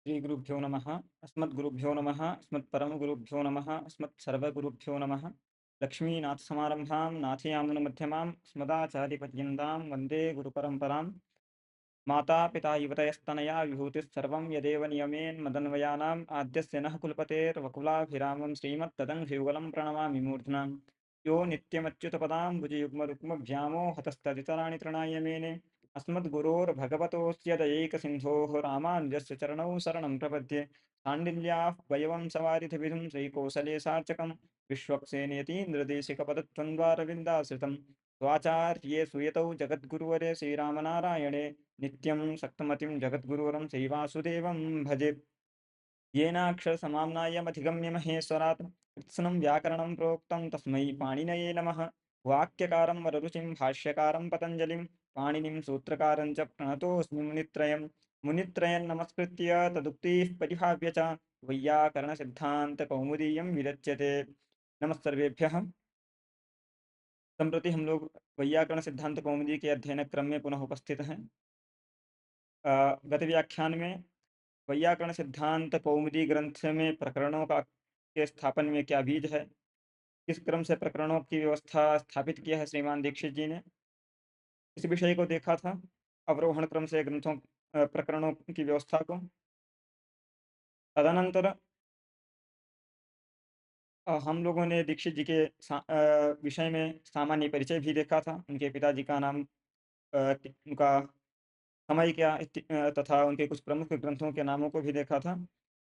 श्रीगुरुभ्यो नमः। अस्मद्गुरुभ्यो नमः। अस्मत्परमगुरुभ्यो नमः। अस्मत्सर्वगुरुभ्यो नमः। लक्ष्मीनाथसमारम्भां नाथयामुनमध्यमाम् अस्मदाचार्यपर्यन्तां वन्दे गुरुपरम्पराम्। मातापिता युवतयस्तनया विभूतिः सर्वं यदेव नियमेन्मदन्वयानाम् आद्यस्य नः कुलपतेर्वकुलाभिरामं श्रीमत्तदङ्घ्रियुगलं प्रणमामि मूर्ध्ना। यो नित्यमच्युतपदाम्बुजयुग्मरुक्मव्यामोहतस्तदितराणि तृणाय मेने। अस्मद्गुरोर्भगवतोऽस्य दयैकसिन्धोः रामानुजस्य चरणौ शरणं प्रपद्ये। शाण्डिल्याः वयवं सवारिधिविधुं श्रीकौसले सार्चकं विश्वक्सेनेतीन्द्रदेशिकपदद्वन्द्वारविन्दाश्रितं स्वाचार्ये सुयतौ जगद्गुरुवरे श्रीरामनारायणे नित्यं सक्तमतिं जगद्गुरुवरं श्रीवासुदेवं भजे। येनाक्षरसमाम्नायमधिगम्य महेश्वरात् कृत्स्नं व्याकरणं प्रोक्तं तस्मै पाणिनये नमः। वाक्यकारं वररुचिं भाष्यकारं पतञ्जलिं पाणिनिं सूत्रकारं च प्रणतोऽस्मि मुनित्रयं। मुनित्रयं नमस्कृत्य तदुक्तिः परिभाव्य च वैयाकरणसिद्धान्तकौमुदीयं विरच्यते। नमः सर्वेभ्यः। संप्रति हम लोग वैयाकरण सिद्धांत कौमुदी के अध्ययन क्रम में पुनः उपस्थित हैं। गत व्याख्यान में वैयाकरण सिद्धांत कौमुदी ग्रंथ में प्रकरणों का के स्थापन में क्या बीज है, किस क्रम से प्रकरणों की व्यवस्था स्थापित किया है श्रीमान दीक्षित जी ने, इस विषय को देखा था। अवरोहण क्रम से ग्रंथों प्रकरणों की व्यवस्था को। तदनंतर हम लोगों ने दीक्षित जी के विषय में सामान्य परिचय भी देखा था। उनके पिताजी का नाम, उनका समय क्या तथा उनके कुछ प्रमुख ग्रंथों के नामों को भी देखा था।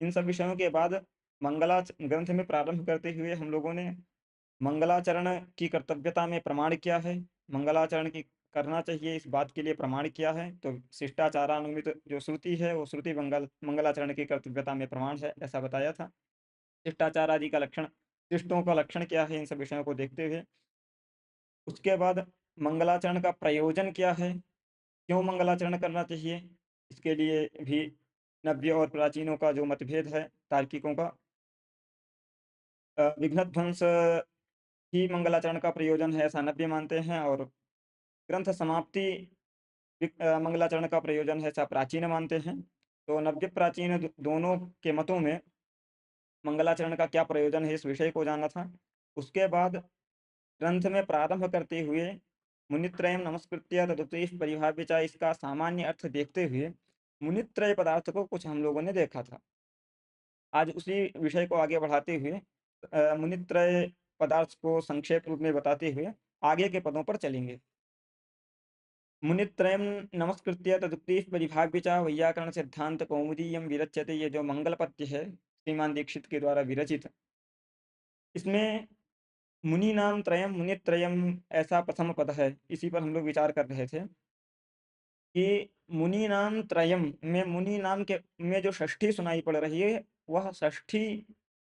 इन सब विषयों के बाद मंगला ग्रंथ में प्रारंभ करते हुए हम लोगों ने मंगलाचरण की कर्तव्यता में प्रमाण क्या है, मंगलाचरण की करना चाहिए इस बात के लिए प्रमाण क्या है, तो शिष्टाचारानुमित जो श्रुति है वो श्रुति मंगलाचरण की कर्तव्यता में प्रमाण है, ऐसा बताया था। शिष्टाचार आदि का लक्षण, शिष्टों का लक्षण क्या है, इन सब विषयों को देखते हुए उसके बाद मंगलाचरण का प्रयोजन क्या है, क्यों मंगलाचरण करना चाहिए, इसके लिए भी नव्य और प्राचीनों का जो मतभेद है, तार्किकों का, विघ्न ध्वंस ही मंगलाचरण का प्रयोजन है ऐसा नव्य मानते हैं, और ग्रंथ समाप्ति मंगलाचरण का प्रयोजन है ऐसा प्राचीन मानते हैं। तो नव्य प्राचीन दोनों के मतों में मंगलाचरण का क्या प्रयोजन है इस विषय को जाना था। उसके बाद ग्रंथ में प्रारंभ करते हुए मुनित्रयम नमस्कृत्य तदुक्तिः परिभाव्य च, इसका सामान्य अर्थ देखते हुए मुनित्रय पदार्थ को कुछ हम लोगों ने देखा था। आज उसी विषय को आगे बढ़ाते हुए मुनित्रय पदार्थ को संक्षेप रूप में बताते हुए आगे के पदों पर चलेंगे। मुनित्रयम नमस्कृत्य तदुक्तिः परिभाव्य च वैयाकरण सिद्धांत कौमुदीयं विरच्यते, ये जो मंगल पद्य है श्रीमान दीक्षित के द्वारा विरचित, इसमें मुनि नाम त्रयम मुनित्रयम ऐसा प्रथम पद है। इसी पर हम लोग विचार कर रहे थे कि मुनि नाम त्रयम में मुनि नाम के में जो षष्ठी सुनाई पड़ रही है, वह षष्ठी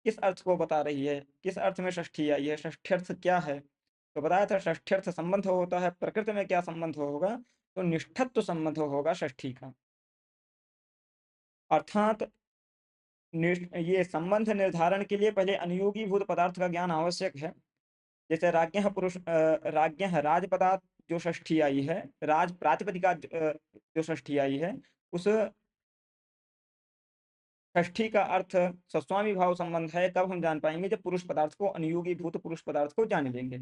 किस अर्थ को बता रही है, किस अर्थ में षष्ठी आई है, षष्ठ्यर्थ क्या है। तो बताया था षष्ठ्यर्थ संबंध होता है, प्रकृति में क्या संबंध होगा, तो निष्ठत्व संबंध होगा षष्ठी का। अर्थात ये संबंध निर्धारण के लिए पहले अनुयोगी भूत पदार्थ का ज्ञान आवश्यक है। जैसे राज्ञः राजपदार्थ जो षष्ठी आई है, राज प्रातिपदिका जो षष्ठी आई है, उस षष्ठी का अर्थ सस्वामी भाव संबंध है। कब हम जान पाएंगे, जब पुरुष पदार्थ को, अनुयोगी भूत पुरुष पदार्थ को जान लेंगे।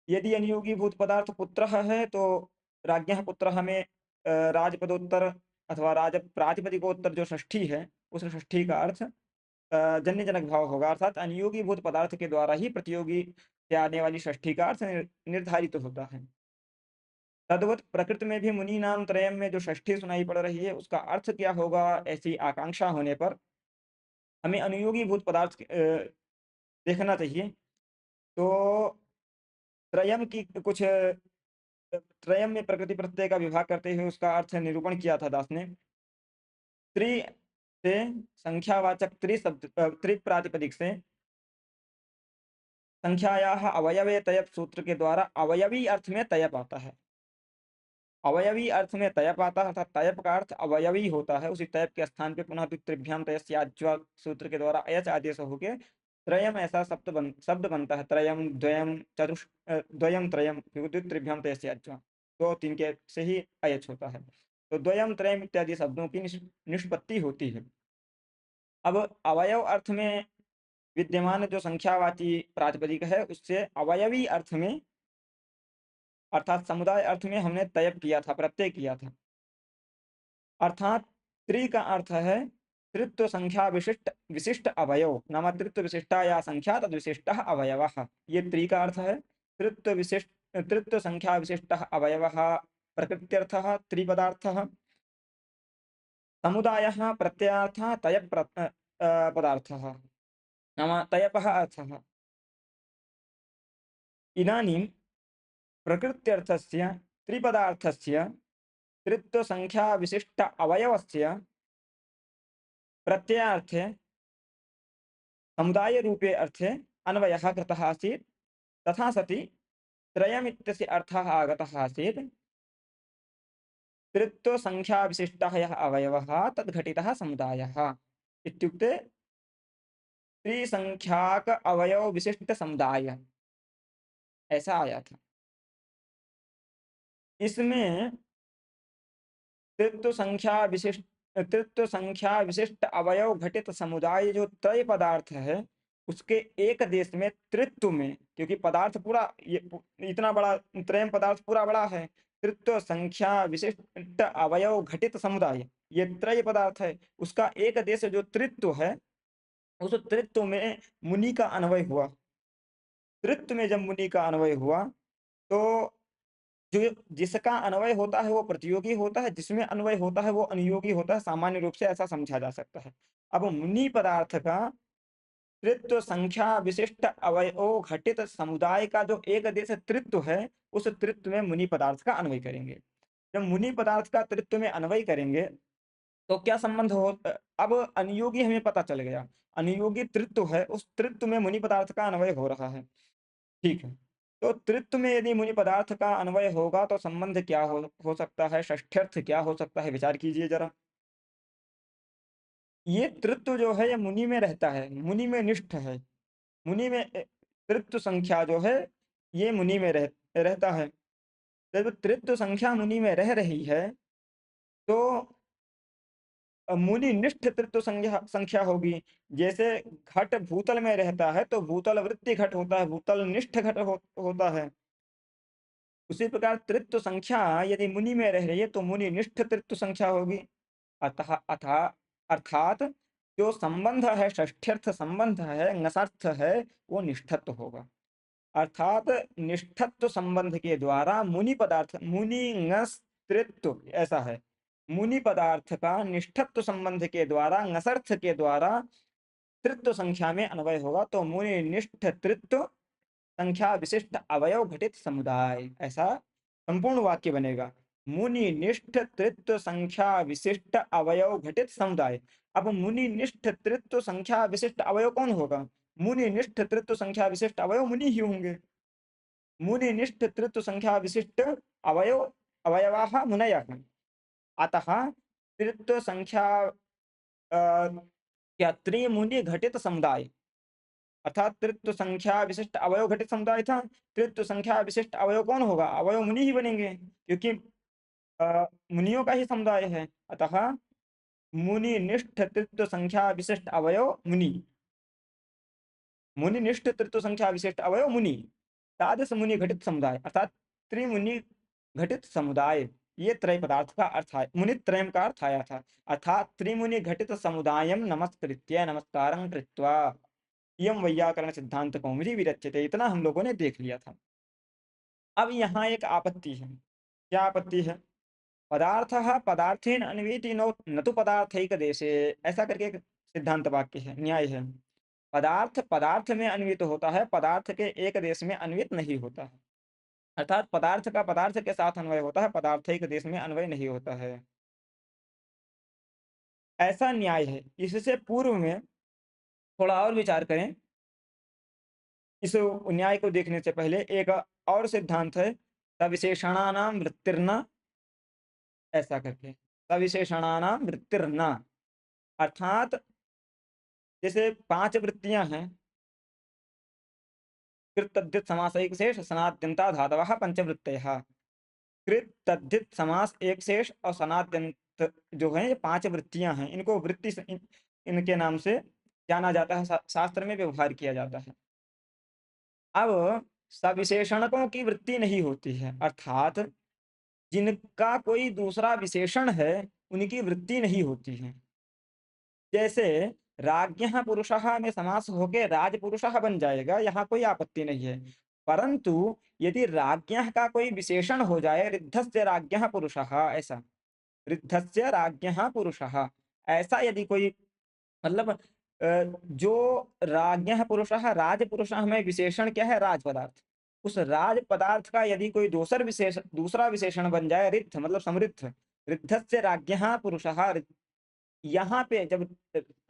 यदि अनुयोगी भूत पदार्थ पुत्र है तो राज्ञः पुत्र में राजपदोत्तर अथवा राज प्रातिपदिकोत्तर जो षष्ठी है, उस षष्ठी का अर्थ जन्य जनक भाव होगा। अर्थात अनुयोगी भूत पदार्थ के द्वारा ही प्रतियोगी से आने वाली षष्ठी का अर्थ निर्धारित होता है। तद्वत प्रकृति में भी मुनि नाम त्रयम में जो षष्ठी सुनाई पड़ रही है, उसका अर्थ क्या होगा, ऐसी आकांक्षा होने पर हमें अनुयोगी भूत पदार्थ देखना चाहिए। तो त्रयम की कुछ त्रयम में प्रकृति प्रत्यय का विभाग करते हुए उसका अर्थ निरूपण किया था दास ने। त्रि से संख्यावाचक त्रि शब्द, त्रि प्रातिपदिक से संख्यायाः अवयवे तयप सूत्र के द्वारा अवयवी अर्थ में तयप आता है। अवयवी अर्थ में तयप आता है, अर्थात तयप का अर्थ अवयवी होता है। उसी तयप के स्थान पे पुनः द्वित्रिभ्याम तयस्याज्वा सूत्र के द्वारा अयच आदेश होके त्रयम ऐसा शब्द बनता है। त्रयम द्वयम द्वयम त्रयम, द्वित्रिभ्याम तयस्याज्वा, दो तीन के से ही अयच होता है। तो द्वयम त्रयम इत्यादि शब्दों की निष्पत्ति होती है। अब अवयव अर्थ में विद्यमान जो संख्यावाची प्रातिपदिक है, उससे अवयवी अर्थ में अर्थात समुदाय अर्थ में हमने तयब किया था, प्रत्यय किया था। अर्थात त्रि का अर्थ है तृत्व संख्या विशिष्ट विशिष्ट अवयव, नाम तृत्व विशिष्टा या संख्या तद विशिष्ट अवयव। ये त्रि का अर्थ है तृत्व विशिष्ट, तृत्व संख्या विशिष्ट अवयव प्रकृत्यर्थ त्रिपदार्थ। समुदाय प्रत्ययार्थ तय पदार्थ, नाम तयप अर्थ। इदानीं प्रकृत्यर्थस्य त्रिपदार्थस्य तृत्व संख्या विशिष्ट अवयवस्य प्रत्ययार्थे समुदाय रूपे अर्थे अन्वयः कृतः आसीत्। तथा सति त्रयमित्यस्य अर्थः आगतः आसीत्। तृत्व संख्या विशिष्टः यः अवयवः तद्घटितः समुदायः इत्युक्ते त्रिसंख्याक अवयव विशिष्ट समुदाय, ऐसा आया था। इसमें तृत्व संख्या विशिष्ट अवयव घटित समुदाय जो त्रय पदार्थ है, उसके एक देश में तृत्व में, क्योंकि पदार्थ पूरा ये इतना बड़ा त्रय पदार्थ पूरा बड़ा है, तृत्व संख्या विशिष्ट अवयव घटित समुदाय ये त्रय पदार्थ है, उसका एक देश जो तृत्व है, उस तृत्व में मुनि का अन्वय हुआ। तृत्व में जब मुनि का अन्वय हुआ तो जो जिसका अन्वय होता है वो प्रतियोगी होता है, जिसमें अन्वय होता है वो अनुयोगी होता है, सामान्य रूप से ऐसा समझा जा सकता है। अब मुनि पदार्थ का तृत्व संख्या विशिष्ट अवयव घटित समुदाय का जो एक देश तृत्व है, उस तृत्व में मुनि पदार्थ का अन्वय करेंगे। जब मुनि पदार्थ का तृत्व में अन्वय करेंगे तो क्या संबंध हो, अब अनुयोगी हमें पता चल गया, अनुयोगी तृत्व है, उस तृत्व में मुनि पदार्थ का अन्वय हो रहा है। ठीक है। तो तृत्व में यदि मुनि पदार्थ का अन्वय होगा तो संबंध क्या हो सकता है, षष्ठ्यर्थ क्या हो सकता है, विचार कीजिए जरा। ये तृत्व जो है ये मुनि में रहता है, मुनि में निष्ठ है, मुनि में तृत्व संख्या जो है ये मुनि में रहता है। जब तृत्व संख्या मुनि में रह रही है तो मुनि निष्ठ तृत्व संख्या संख्या होगी। जैसे घट भूतल में रहता है तो भूतल वृत्ति घट होता है, भूतल निष्ठ घट होता है। उसी प्रकार तृत्व संख्या यदि मुनि में रह रही है तो मुनि निष्ठ तृत्व संख्या होगी। अतः अतः अर्थात जो संबंध है, षष्ठ्यर्थ संबंध है, नसर्थ है, वो निष्ठत्व होगा। अर्थात निष्ठत्व संबंध के द्वारा मुनि पदार्थ, मुनि नस तृत्व ऐसा है, मुनि पदार्थ का निष्ठत्व संबंध के द्वारा नसर्थ के द्वारा तृत्व संख्या में अन्वय होगा तो मुनि निष्ठ तृत्व संख्या विशिष्ट अवयव घटित समुदाय, ऐसा संपूर्ण वाक्य बनेगा। मुनि निष्ठ तृत्व संख्या विशिष्ट अवयव घटित समुदाय। अब मुनि निष्ठ तृत्व संख्या विशिष्ट अवयव कौन होगा? मुनि निष्ठ तृत्व संख्या विशिष्ट अवयव मुनि ही होंगे। मुनि निष्ठ तृत्व संख्या विशिष्ट अवयव अवयवाः मुनयः। अतः तृत्व संख्या क्या त्रिमुनि घटित समुदाय, अर्थात तृत्व संख्या विशिष्ट अवयव घटित समुदाय था। तृत्व संख्या विशिष्ट अवयव कौन होगा? अवयव मुनि ही बनेंगे, क्योंकि मुनियों का ही समुदाय है। अतः मुनि निष्ठ तृत्व संख्या विशिष्ट अवयव मुनि, मुनि निष्ठ तृत्व संख्या विशिष्ट अवयव मुनि, तादृश मुनि घटित समुदाय अर्थात त्रिमुनि घटित समुदाय, ये त्रय पदार्थ का अर्थ है, मुनि त्रयम का अर्थ आया था। अर्थात त्रिमुनि घटित समुदायम नमस्कृत्य नमस्कारं कृत्वा इयं वैयाकरण सिद्धांत कौमुदी विरच्यते। इतना हम लोगों ने देख लिया था। अब यहाँ एक आपत्ति है। क्या आपत्ति है? पदार्थः पदार्थेन अन्वेति न तु पदार्थैक देशे, ऐसा करके एक सिद्धांत वाक्य है, न्याय है। पदार्थ पदार्थ में अन्वित होता है, पदार्थ के एक देश में अन्वित नहीं होता है। अर्थात पदार्थ का पदार्थ के साथ अन्वय होता है, पदार्थैक देश में अन्वय नहीं होता है, ऐसा न्याय है। इससे पूर्व में थोड़ा और विचार करें। इस न्याय को देखने से पहले एक और सिद्धांत है, सविशेषणानां वृत्तिर्न, ऐसा करके, सविशेषणानां वृत्तिर्न। अर्थात जैसे 5 वृत्तियां हैं, कृत तद्धित समास एक शेष सनाद्यंता धातवः पंचवृत्तयः। कृत तद्धित समास एक शेष और सनाद्यंत जो है ये 5 वृत्तियां हैं, इनको वृत्ति इनके नाम से जाना जाता है, शास्त्र में व्यवहार किया जाता है। अब सविशेषणकों की वृत्ति नहीं होती है, अर्थात जिनका कोई दूसरा विशेषण है, उनकी वृत्ति नहीं होती है। जैसे राज्ञः पुरुषः में समास होके राजपुरुषः बन जाएगा, यहाँ कोई आपत्ति नहीं है। परंतु यदि राज्ञः का कोई विशेषण हो जाए, रिद्धस्य राज्ञः पुरुषः, ऐसा रिद्धस्य राज्ञः पुरुषः, ऐसा यदि कोई मतलब जो राज्ञः पुरुषः राजपुरुषः में विशेषण क्या है? राज पदार्थ। उस राज पदार्थ का यदि कोई दूसरा विशेषण बन जाए, रिद्ध मतलब समृद्ध, रिद्धस्य राज्ञः पुरुषः, यहाँ पे जब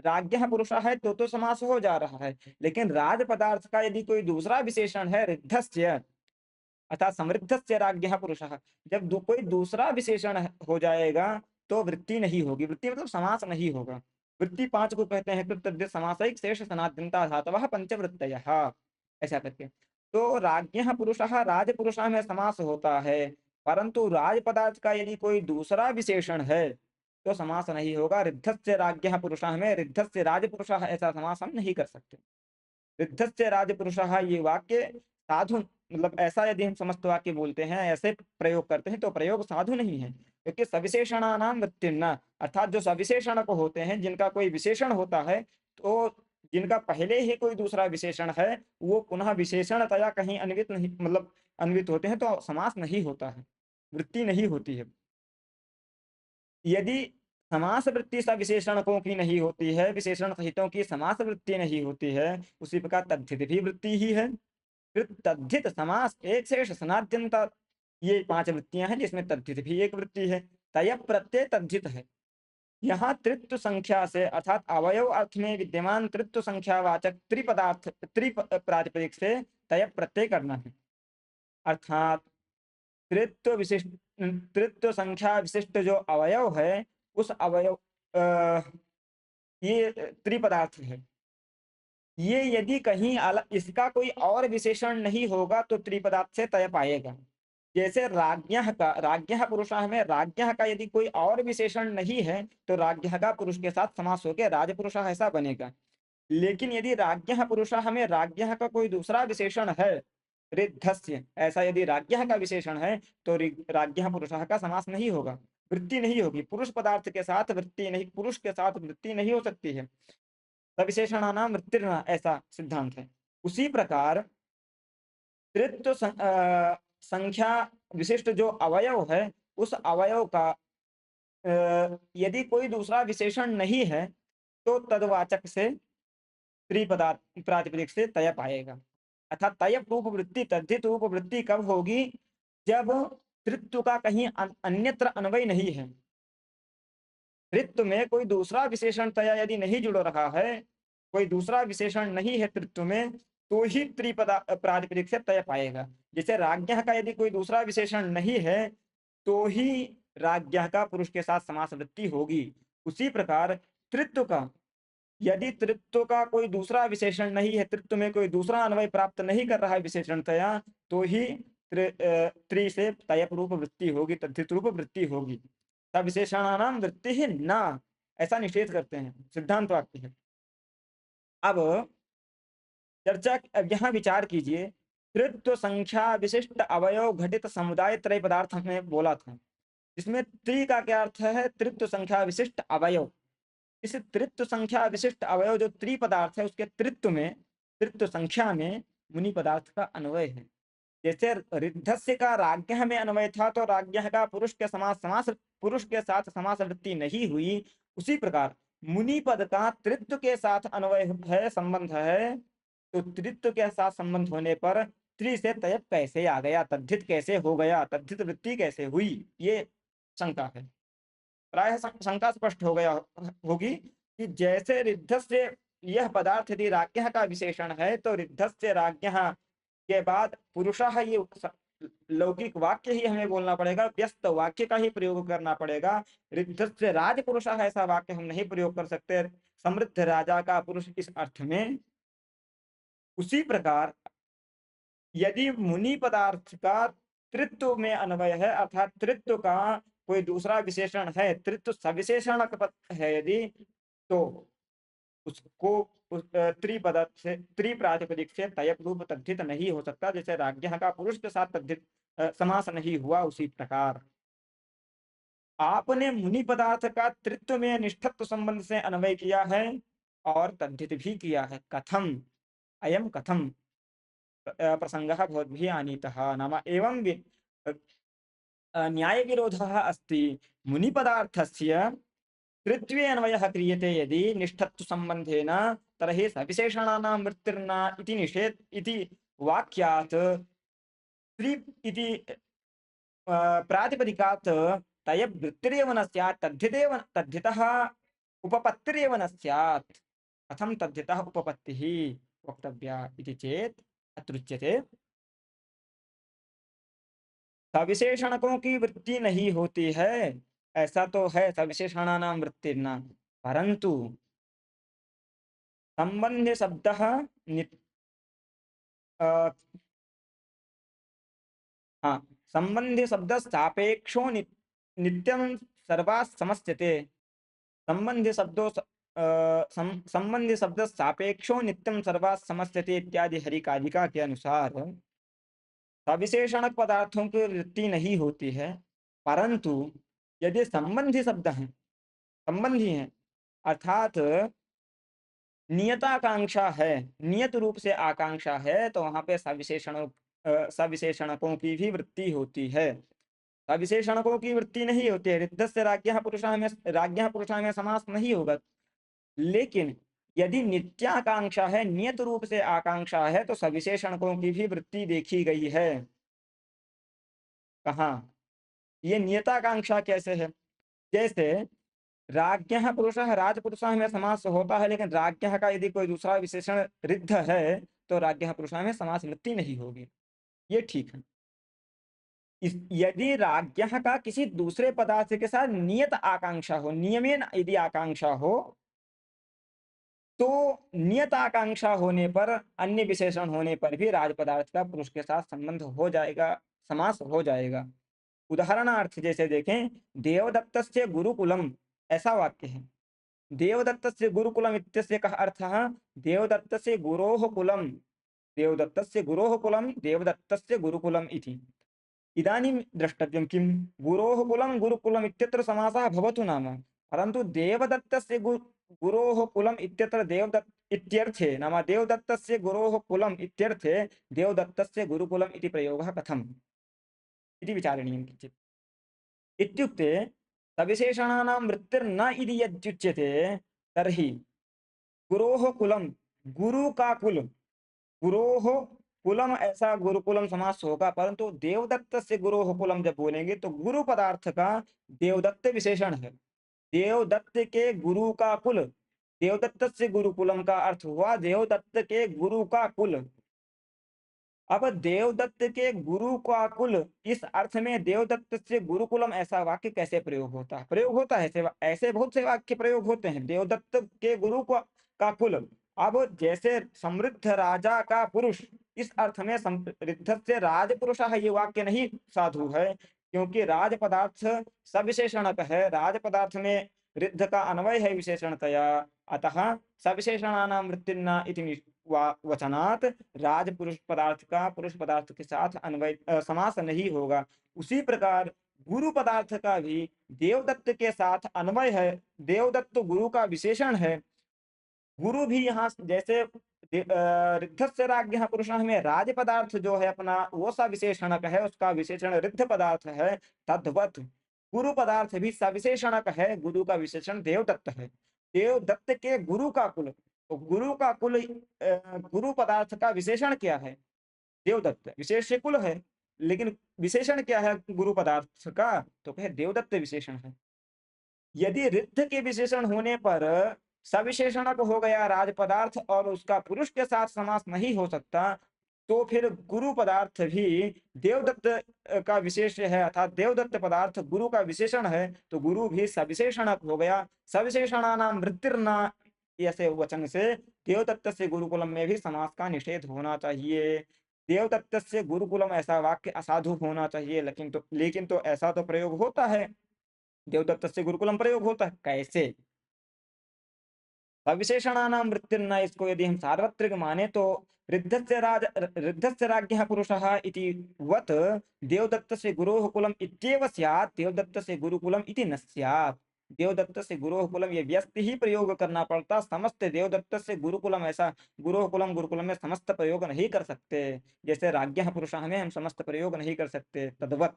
राज्ञः पुरुषः है तो समास हो जा रहा है, लेकिन राज पदार्थ का यदि कोई दूसरा विशेषण है, रिद्धस्य अर्थात समृद्धस्य राज्ञः पुरुषः, जब कोई दूसरा विशेषण हो जाएगा तो वृत्ति नहीं होगी। वृत्ति मतलब समास नहीं होगा। वृत्ति 5 को कहते हैं कृतद्धित समासैक शेष सनाद्यन्ता धातवः पंचवृत्तयः, ऐसा करके। तो राज्ञः पुरुषः राजपुरुषः में समास होता है, परंतु राज पदार्थ का यदि कोई दूसरा विशेषण है तो समास नहीं होगा। रिद्धस्य राज्ञः पुरुषः में रिद्धस्य राजपुरुषः ऐसा समास हम नहीं कर सकते। रिद्धस्य राजपुरुषः ये वाक्य साधु मतलब ऐसा यदि हम समस्त वाक्य बोलते हैं, ऐसे प्रयोग करते हैं तो प्रयोग साधु नहीं है, क्योंकि सविशेषणानाम वृत्तिर्न, अर्थात जो सविशेषण को होते हैं, जिनका कोई विशेषण होता है, तो जिनका पहले ही कोई दूसरा विशेषण है, वो पुनः विशेषणतया कहीं अन्वित नहीं मतलब अन्वित होते हैं तो समास नहीं होता है, वृत्ति नहीं होती है। यदि समास वृत्ति सविशेषणकों की नहीं होती है, विशेषण सहितों की समास वृत्ति नहीं होती है, उसी प्रकार तद्धित भी वृत्ति ही है। फिर तद्धित समास एक शेष सनाद्यंत, ये 5 वृत्तियां हैं जिसमें तद्धित भी एक वृत्ति है। तय प्रत्यय तद्धित है। यहाँ तृत्व संख्या से अर्थात अवयव अर्थ में विद्यमान तृत्व संख्यावाचक त्रिपदार्थ प्रातिपदिक से तय प्रत्यय करना है। अर्थात तृत्व विशिष्ट तृत्व संख्या विशिष्ट जो अवयव है, उस अवयव ये त्रिपदार्थ है। ये यदि कहीं इसका कोई और विशेषण नहीं होगा तो त्रिपदार्थ से तय पाएगा। जैसे राज्ञः पुरुषः में राज्ञः का यदि कोई और विशेषण नहीं है तो राज्ञः का पुरुष के साथ समास होकर राजपुरुषः ऐसा बनेगा। लेकिन यदि राज्ञः पुरुषः में राज्ञः का कोई दूसरा विशेषण है, रिद्धस्य, ऐसा यदि राज्ञः का विशेषण है तो राज्ञः पुरुषः का समास नहीं होगा, वृत्ति नहीं होगी। पुरुष पदार्थ के साथ वृत्ति नहीं, पुरुष के साथ वृत्ति नहीं हो सकती है। सविशेषणानाम वृत्तिर्न, ऐसा सिद्धांत है। उसी प्रकार तृत्व संख्या विशिष्ट जो अवयव है, उस अवयव का यदि कोई दूसरा विशेषण नहीं है तो तदवाचक से त्रिपदार्थ प्रातिपदिक से तय पाएगा। अर्थात तय रूप वृत्ति तद्धित रूप वृत्ति कब होगी? जब तृत्व का कहीं अन्यत्र अन्वय नहीं है। तृत्व में कोई दूसरा विशेषण तया यदि नहीं जुड़ रहा है, कोई दूसरा विशेषण नहीं है तृत्व में, तो ही त्रिपदा प्रातिपदिक से तय पाएगा। जैसे राज्ञः का यदि कोई दूसरा विशेषण नहीं है तो ही राज्ञः का पुरुष के साथ समास वृत्ति होगी। उसी प्रकार तृत्व का यदि तृत्व का कोई दूसरा विशेषण नहीं है, तृत्व में कोई दूसरा अन्वय प्राप्त नहीं कर रहा है विशेषणतया, तो ही त्रि से तयप रूप वृत्ति होगी, तद्धित रूप वृत्ति होगी। तब विशेषणानाम वृत्ति ही ना, ऐसा निषेध करते हैं, सिद्धांत वाक्य है। अब चर्चा, अब यहाँ विचार कीजिए, तृत्व संख्या विशिष्ट अवयव घटित समुदाय त्रय पदार्थ हमने बोला था, जिसमें त्रि का क्या अर्थ है? तृत्व संख्या विशिष्ट अवयव। इस तृत्व संख्या विशिष्ट अवयव जो त्रि पदार्थ है, उसके तृत्व में, तृत्व संख्या में मुनि पदार्थ का अन्वय है। जैसे रिद्धस्य का राज्ञः में अन्वय था तो राज्ञः का पुरुष के समास पुरुष के साथ समास वृत्ति नहीं हुई, उसी प्रकार मुनि पद का तृत्व के साथ अन्वय है, संबंध है, तो तृत्व के साथ संबंध होने पर त्रि से तयप कैसे आ गया, तद्धित कैसे हो गया, तद्धित वृत्ति कैसे हुई, ये शंका है। प्रायः शंका स्पष्ट हो गया होगी कि जैसे रिद्धस्य यह पदार्थ यदि राज्ञः का विशेषण है तो रिद्धस्य राज्ञः के बाद पुरुषः, ये लौकिक वाक्य ही हमें बोलना पड़ेगा, व्यस्त वाक्य का ही प्रयोग करना पड़ेगा। रिद्धस्य राजपुरुषः ऐसा वाक्य हम नहीं प्रयोग कर सकते, समृद्ध राजा का पुरुष इस अर्थ में। उसी प्रकार यदि मुनि पदार्थ का तृत्व में अन्वय है, अर्थात तृत्व का कोई दूसरा विशेषण है, तृत्व सविशेषण है यदि, तो उसको उस त्रिपद से त्रिप्रातिपदिक से तयप रूप तद्धित नहीं हो सकता, जैसे राज्ञः का पुरुष के साथ तद्धित समास नहीं हुआ, उसी प्रकार आपने मुनि पदार्थ का त्रित्व में निष्ठत्व संबंध से अन्वय किया है और तद्धित भी किया है। कथम अयम कथम प्रसंगः भवद्भिः आनीतः नाम एवं न्यायविरोधः अस्ति। मुनिपदार्थस्य त्रित्वे अन्वयः क्रियते यदि निष्ठत्वसम्बन्धेन तर्हि सविशेषणानां वृत्तिर्न इति निषेध इति वाक्यात् त्रि इति प्रातिपदिकात् तयवृत्तिरेव न स्यात्, तद्धितः उपपत्तिरेव न स्यात्। कथं तद्धितः उपपत्तिः वक्तव्या इति चेत् अत्र उच्यते सविशेषणकों की वृत्ति नहीं होती है, ऐसा तो है सविशेषणानां वृत्तिर्न, परंतु संबंध शब्द हाँ, संबंधी शब्द सापेक्षो नित्यं सर्वा समस्यते। संबंधी शब्दों संबंधी शब्द सापेक्षो नित्यं सर्वा समस्यते इत्यादि हरिकारिका के अनुसार सविशेषणक पदार्थों की वृत्ति नहीं होती है, परंतु यदि संबंधी शब्द हैं, संबंधी हैं, अर्थात नियताकांक्षा है, नियत रूप से आकांक्षा है, तो वहां पे सविशेषणकों की भी वृत्ति होती है। सविशेषणकों की वृत्ति नहीं होती है, रिद्धस्य राज्ञः पुरुषः में समास नहीं होगा। लेकिन यदि नित्याकांक्षा है, नियत रूप से आकांक्षा है, तो सविशेषणकों की भी वृत्ति देखी गई है। कहाँ? ये नियताकांक्षा कैसे है? जैसे राज्ञः पुरुषः राजपुरुषः में समास होता है, लेकिन राज्ञः का यदि कोई दूसरा विशेषण रिद्ध है तो राज्ञः पुरुषः में समास वृत्ति नहीं होगी। ये ठीक है। यदि राज्ञः का किसी दूसरे पदार्थ के साथ नियत आकांक्षा हो, नियमेन यदि आकांक्षा हो, तो नियत आकांक्षा होने पर, अन्य विशेषण होने पर भी राज पदार्थ का पुरुष के साथ संबंध हो जाएगा, समास हो जाएगा। उदाहरणार्थ जैसे देखें, देवदत्तस्य गुरुकुलम, ऐसा वाक्य है। देवदत्तस्य गुरुकुलम इत्यस्य कः अर्थः? देवदत्तस्य गुरोः कुलम, देवदत्तस्य गुरोः कुलम, देवदत्तस्य गुरुकुलम इति। इदानीं द्रष्टव्यं किं, गुरोः कुलं गुरुकुलम् इत्यत्र समासः भवतु नाम, परन्तु देवदत्तस्य गुरोः कुलम् इत्यत्र देवदत्त इत्यर्थे, नाम देवदत्तस्य गुरोः कुलम् इत्यर्थे देवदत्तस्य गुरुकुलम् इति प्रयोगः कथम् इति विचारणीयं किञ्चित्। इत्युक्ते सविशेषणानां वृत्तिर्न इति यद्युच्यते, तर्हि गुरोः कुलम, गुरु का कुल, गुरोः कुलम, ऐसा गुरुकुलम समास होगा, परंतु देवदत्त से गुरोः कुलम जब बोलेंगे तो गुरु पदार्थ का देवदत्त विशेषण है। देवदत्त के गुरु का कुल, देवदत्त से गुरुकुलम का अर्थ हुआ देवदत्त के गुरु का कुल। अब देवदत्त के गुरु का कुल, इस अर्थ में देवदत्त से गुरुकुलम ऐसा वाक्य कैसे प्रयोग होता है? प्रयोग होता है ऐसे, ऐसे बहुत से वाक्य प्रयोग होते हैं, देवदत्त के गुरु का कुल। अब जैसे समृद्ध राजा का पुरुष, इस अर्थ में समृद्ध से राजपुरुष, ये वाक्य नहीं साधु है, क्योंकि राज पदार्थ सविशेषणक है, राज पदार्थ में रिद्ध का अन्वय है विशेषणतया, अतः सविशेषणानां वृत्तिर्न इति वचनात् राज पुरुष पदार्थ का पुरुष पदार्थ के साथ अन्वय समास नहीं होगा। उसी प्रकार गुरु पदार्थ का भी देवदत्त के साथ अन्वय है, देवदत्त गुरु का विशेषण है। गुरु भी यहाँ जैसे रिद्धस्य राज्ञः पुरुषः में राज पदार्थ जो है अपना वो सा विशेषणक है, उसका विशेषण रिद्ध पदार्थ है, तद्वत गुरु पदार्थ भी सविशेषणक है, गुरु का विशेषण देवदत्त है। देवदत्त के गुरु का कुल, तो गुरु का कुल गुरु पदार्थ का विशेषण क्या है? देवदत्त, विशेष कुल है, लेकिन विशेषण क्या है गुरु पदार्थ का? तो कहे देवदत्त विशेषण है। यदि रिद्ध के विशेषण होने पर सविशेषणक हो गया राज पदार्थ और उसका पुरुष के साथ समास नहीं हो सकता, तो फिर गुरु पदार्थ भी देवदत्त का विशेष है, अर्थात देवदत्त पदार्थ गुरु का विशेषण है, तो गुरु भी सविशेषणक हो गया। सविशेषणानां वृत्तिर्न, ऐसे वचन से देवदत्त से गुरुकुलम में भी समास का निषेध होना चाहिए। देवदत्त से गुरुकुलम ऐसा वाक्य असाधु होना चाहिए, लेकिन तो ऐसा तो प्रयोग होता है, देवदत्त से गुरुकुलम प्रयोग होता है। कैसे? सविशेषणानां वृत्तिर्न, इसको यदि हम सार्वत्रिक माने तो ऋद्धस्य राज्ञः पुरुषः इति वत् देवदत्तस्य गुरोः कुलम् इत्येव स्यात्, देवदत्तस्य गुरुकुलम् इति न स्यात्। देवदत्तस्य गुरोः कुलम, ये व्यस्ति ही प्रयोग करना पड़ता, समस्त देवदत्तस्य गुरुकुलम ऐसा गुरुकुलम गुरुकुलम में समस्त प्रयोग नहीं कर सकते। जैसे राज्ञः पुरुषः में हम समस्त प्रयोग नहीं कर सकते, तद्वत्।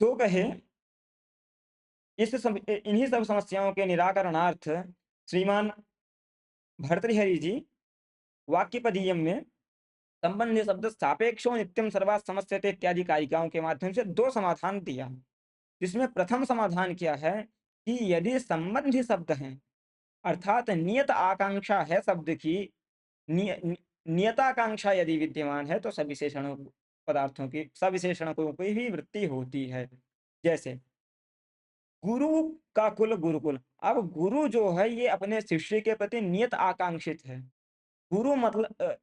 तो कहे इन्हीं सब समस्याओं के निराकरणार्थ श्रीमान भर्तृहरि जी वाक्यपदीयम में संबंधी शब्द सापेक्षो नित्यम सर्वा समस्यते इत्यादि कारिकाओं के माध्यम से दो समाधान दिया, जिसमें प्रथम समाधान क्या है कि यदि संबंधी शब्द हैं, अर्थात नियत आकांक्षा है शब्द की, नियताकांक्षा यदि विद्यमान है तो सविशेषणों पदार्थों की सविशेषणों की भी वृत्ति होती है। जैसे गुरु का कुल गुरुकुल, अब गुरु जो है ये अपने शिष्य के प्रति नियत आकांक्षित है। गुरु मतलब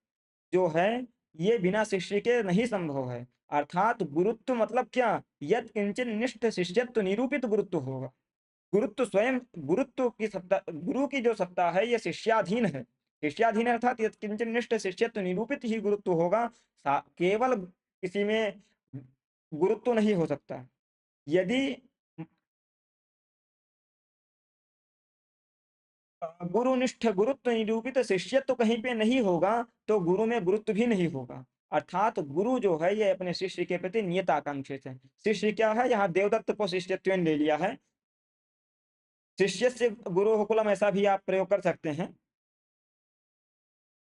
जो है ये बिना शिष्य के नहीं संभव है। अर्थात गुरुत्व मतलब क्या, यद किंचन निष्ठ शिष्यत्व निरूपित गुरुत्व होगा। गुरुत्व स्वयं, गुरुत्व की सत्ता, गुरु की जो सत्ता है ये शिष्याधीन है। शिष्याधीन अर्थात यद किंचन निष्ठ शिष्यत्व निरूपित ही गुरुत्व होगा, केवल किसी में गुरुत्व नहीं हो सकता। यदि गुरुनिष्ठ गुरुत्व निरूपित शिष्यत्व कहीं पे नहीं होगा तो गुरु में गुरुत्व भी नहीं होगा। अर्थात गुरु जो है ये अपने शिष्य के प्रति नियत आकांक्षित है। शिष्य क्या है, यहाँ देवदत्त को शिष्यत्व ले लिया है। शिष्य से गुरु कुलम ऐसा भी आप प्रयोग कर सकते हैं।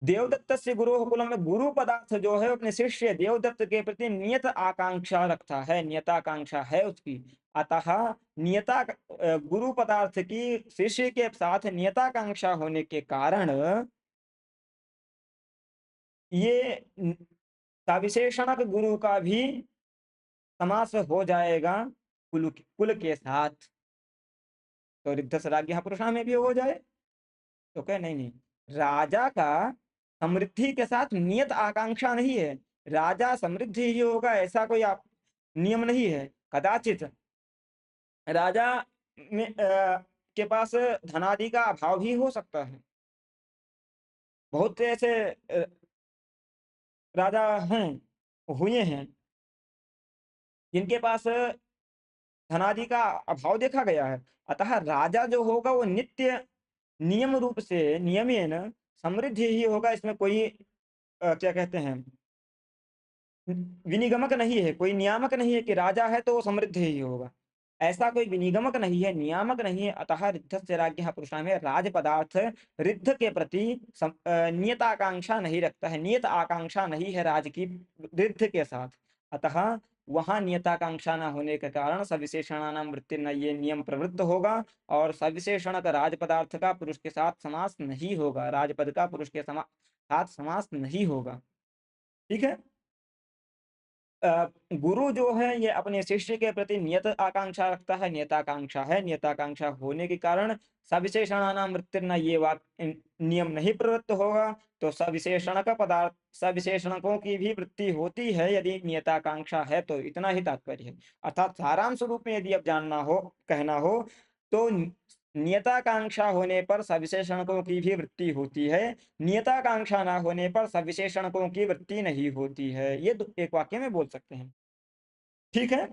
देवदत्त से गुरु कुलम में गुरु पदार्थ जो है अपने शिष्य देवदत्त के प्रति नियत आकांक्षा रखता है, नियताकांक्षा है उसकी। अतः गुरु पदार्थ की शिष्य के साथ नियताकांक्षा होने के कारण ये सविशेषणक गुरु का भी समास हो जाएगा कुल के साथ। तो रिद्धस राज्ञः पुरुषा में भी हो जाए तो कहे नहीं नहीं, राजा का समृद्धि के साथ नियत आकांक्षा नहीं है। राजा समृद्धि ही होगा ऐसा कोई आप नियम नहीं है। कदाचित राजा में के पास धनादि का अभाव भी हो सकता है। बहुत से ऐसे राजा हैं, हुए हैं, जिनके पास धनादि का अभाव देखा गया है। अतः राजा जो होगा वो नित्य नियम रूप से नियमेन समृद्धि ही होगा। इसमें कोई क्या कहते हैं, विनिगमक नहीं है, कोई नियामक नहीं है कि राजा है तो वो समृद्ध ही होगा। ऐसा कोई विनिगमक नहीं है, नियामक नहीं है। अतः रिद्धस्य राज्ञः पुरुषा में राज पदार्थ रिद्ध के प्रति नियत आकांक्षा नहीं रखता है, नियत आकांक्षा नहीं है राज की रिद्ध के साथ। अतः वहां नियताकांक्षा न होने के कारण सविशेषणानाम वृत्ति न, ये नियम प्रवृत्त होगा और सविशेषण का राज पदार्थ का पुरुष के साथ समास नहीं होगा, राजपद का पुरुष के साथ समास नहीं होगा। ठीक है। गुरु जो है ये अपने शिष्य के प्रति नियत आकांक्षा रखता है, नियताकांक्षा है। नियताकांक्षा होने के कारण सविशेषणानाम वृत्तिर्न, ये वाक्य नियम नहीं प्रवृत्त होगा। तो सविशेषण का पदार्थ, सविशेषणकों की भी वृत्ति होती है यदि नियताकांक्षा है तो, इतना ही तात्पर्य है। अर्थात सारांश रूप में यदि अब जानना हो, कहना हो तो नियताकांक्षा होने पर सविशेषणकों की भी वृत्ति होती है, नियताकांक्षा ना होने पर सविशेषणकों की वृत्ति नहीं होती है। ये एक वाक्य में बोल सकते हैं। ठीक है।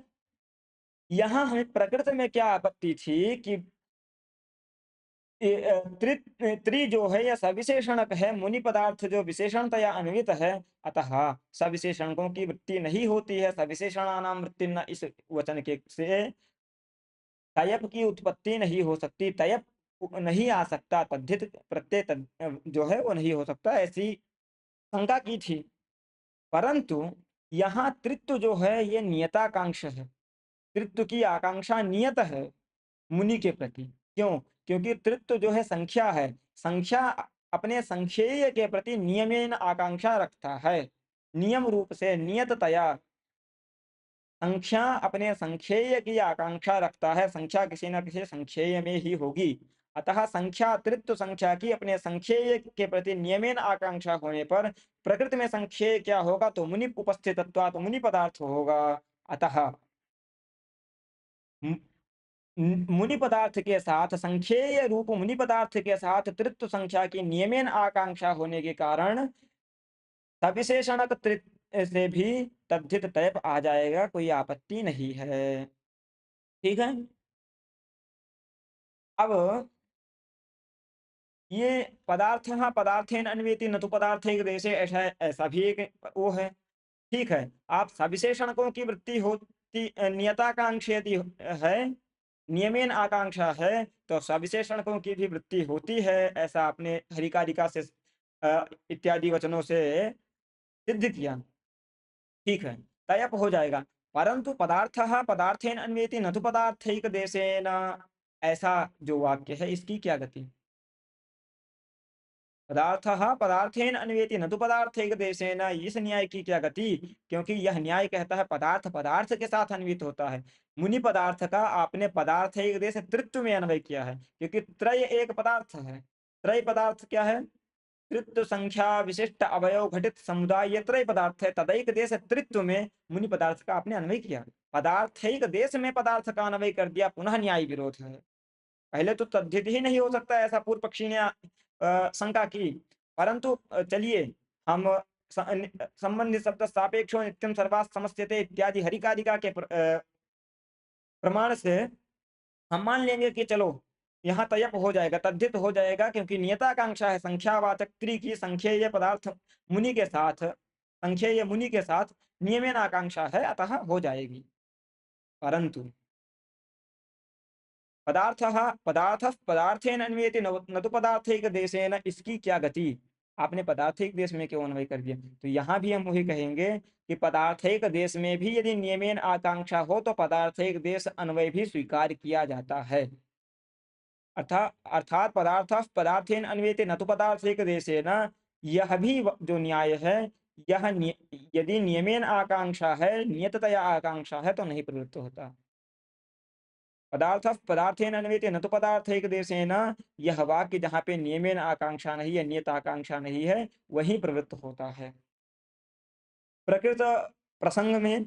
यहाँ हमें प्रकृति में क्या आपत्ति थी कि त्रि जो है यह सविशेषणक है, मुनि पदार्थ जो विशेषणतया अन्वित है, अतः सविशेषणकों की वृत्ति नहीं होती है। सविशेषणानाम वृत्ति न, इस वचन के से तयप की उत्पत्ति नहीं हो सकती, तयप नहीं आ सकता, तद्धित प्रत्यय जो है वो नहीं हो सकता, ऐसी शंका की थी। परंतु यहाँ तृत्व जो है ये नियताकांक्ष है। तृत्व की आकांक्षा नियत है मुनि के प्रति। क्यों? क्योंकि तृत्व जो है संख्या है, संख्या अपने संख्येय के प्रति नियमेन आकांक्षा रखता है। नियम रूप से नियततया संख्या अपने संख्येय की आकांक्षा रखता है, संख्या किसी न किसी संख्येय में ही होगी। अतः संख्या तृत्व संख्या की अपने संख्येय के प्रति नियमेन आकांक्षा होने पर प्रकृति में संख्येय क्या होगा, तो मुनि उपस्थितत्वात् मुनि पदार्थ होगा। अतः मुनि पदार्थ के साथ संख्येय रूप मुनि पदार्थ के साथ तृत्व संख्या की नियमेन आकांक्षा होने के कारण सविशेषणक से भी तद्धित तैप आ जाएगा, कोई आपत्ति नहीं है। ठीक है। अब ये पदार्थ, हाँ पदार्थेन अन्वेति न तो पदार्थ एक देशे, ऐसा ऐसा भी एक वो है। ठीक है। आप सविशेषणकों की वृत्ति होती नियताकांक्षा यदि है, नियमेन आकांक्षा है, तो सविशेषणकों की भी वृत्ति होती है, ऐसा आपने हरिकारिका से इत्यादि वचनों से सिद्ध किया। ठीक है, तयप हो जाएगा। परंतु पदार्थः पदार्थेन अन्वेति न तो पदार्थैक देशेन, ऐसा जो वाक्य है इसकी क्या गति? पदार्थः पदार्थेन अन्वेति न तो पदार्थैक देशेन, इस न्याय की क्या गति? क्योंकि यह न्याय कहता है पदार्थ पदार्थ के साथ अन्वित होता है। मुनि पदार्थ का आपने पदार्थैक देश तृत्व में अन्वय किया है, क्योंकि त्रय एक पदार्थ है। त्रय पदार्थ क्या है? तृत्व संख्या विशिष्ट अवयव घटित समुदाय, ये त्रय पदार्थ है। तदैक देश तृत्व में मुनि पदार्थ का आपने अन्वय किया। पदार्थैक देश में पदार्थ का अन्वय कर दिया, पुनः न्याय विरोध है। पहले तो तद्धित ही नहीं हो सकता, ऐसा पूर्व पक्षी ने शंका की। परंतु चलिए हम संबंधित शब्द सापेक्षो नित्यम सर्वास समस्यते इत्यादि हरिकारिका के प्रमाण से हम मान लेंगे कि चलो यहाँ तयप हो जाएगा, तद्धित हो जाएगा, क्योंकि नियताकांक्षा है संख्यावाचक त्रि की, संख्येय पदार्थ मुनि के साथ, संख्येय मुनि के साथ नियमेन आकांक्षा है, अतः हो जाएगी। परंतु पदार्थः पदार्थः पदार्थेन अन्वेति न तो पदार्थैक देशेन, इसकी क्या गति? आपने पदार्थिक देश में क्यों अन्वय कर दिया? तो यहाँ भी हम वही कहेंगे कि पदार्थिक देश में भी यदि नियमेन आकांक्षा हो तो पदार्थिक देश अन्वय भी स्वीकार किया जाता है। अर्थात पदार्थ पदार्थेन अन्वेति न तो पदार्थिक देशेन, यह भी जो न्याय है, यह यदि नियमेन आकांक्षा है, नियततया आकांक्षा है, तो नहीं प्रवृत्त होता। पदार्थ पदार्थेन अन्वेति न तो पदार्थैक देशेन, यह वाक्य जहाँ पे नियमेन आकांक्षा नहीं है, नियत आकांक्षा नहीं है, वही प्रवृत्त होता है। प्रकृत प्रसंग में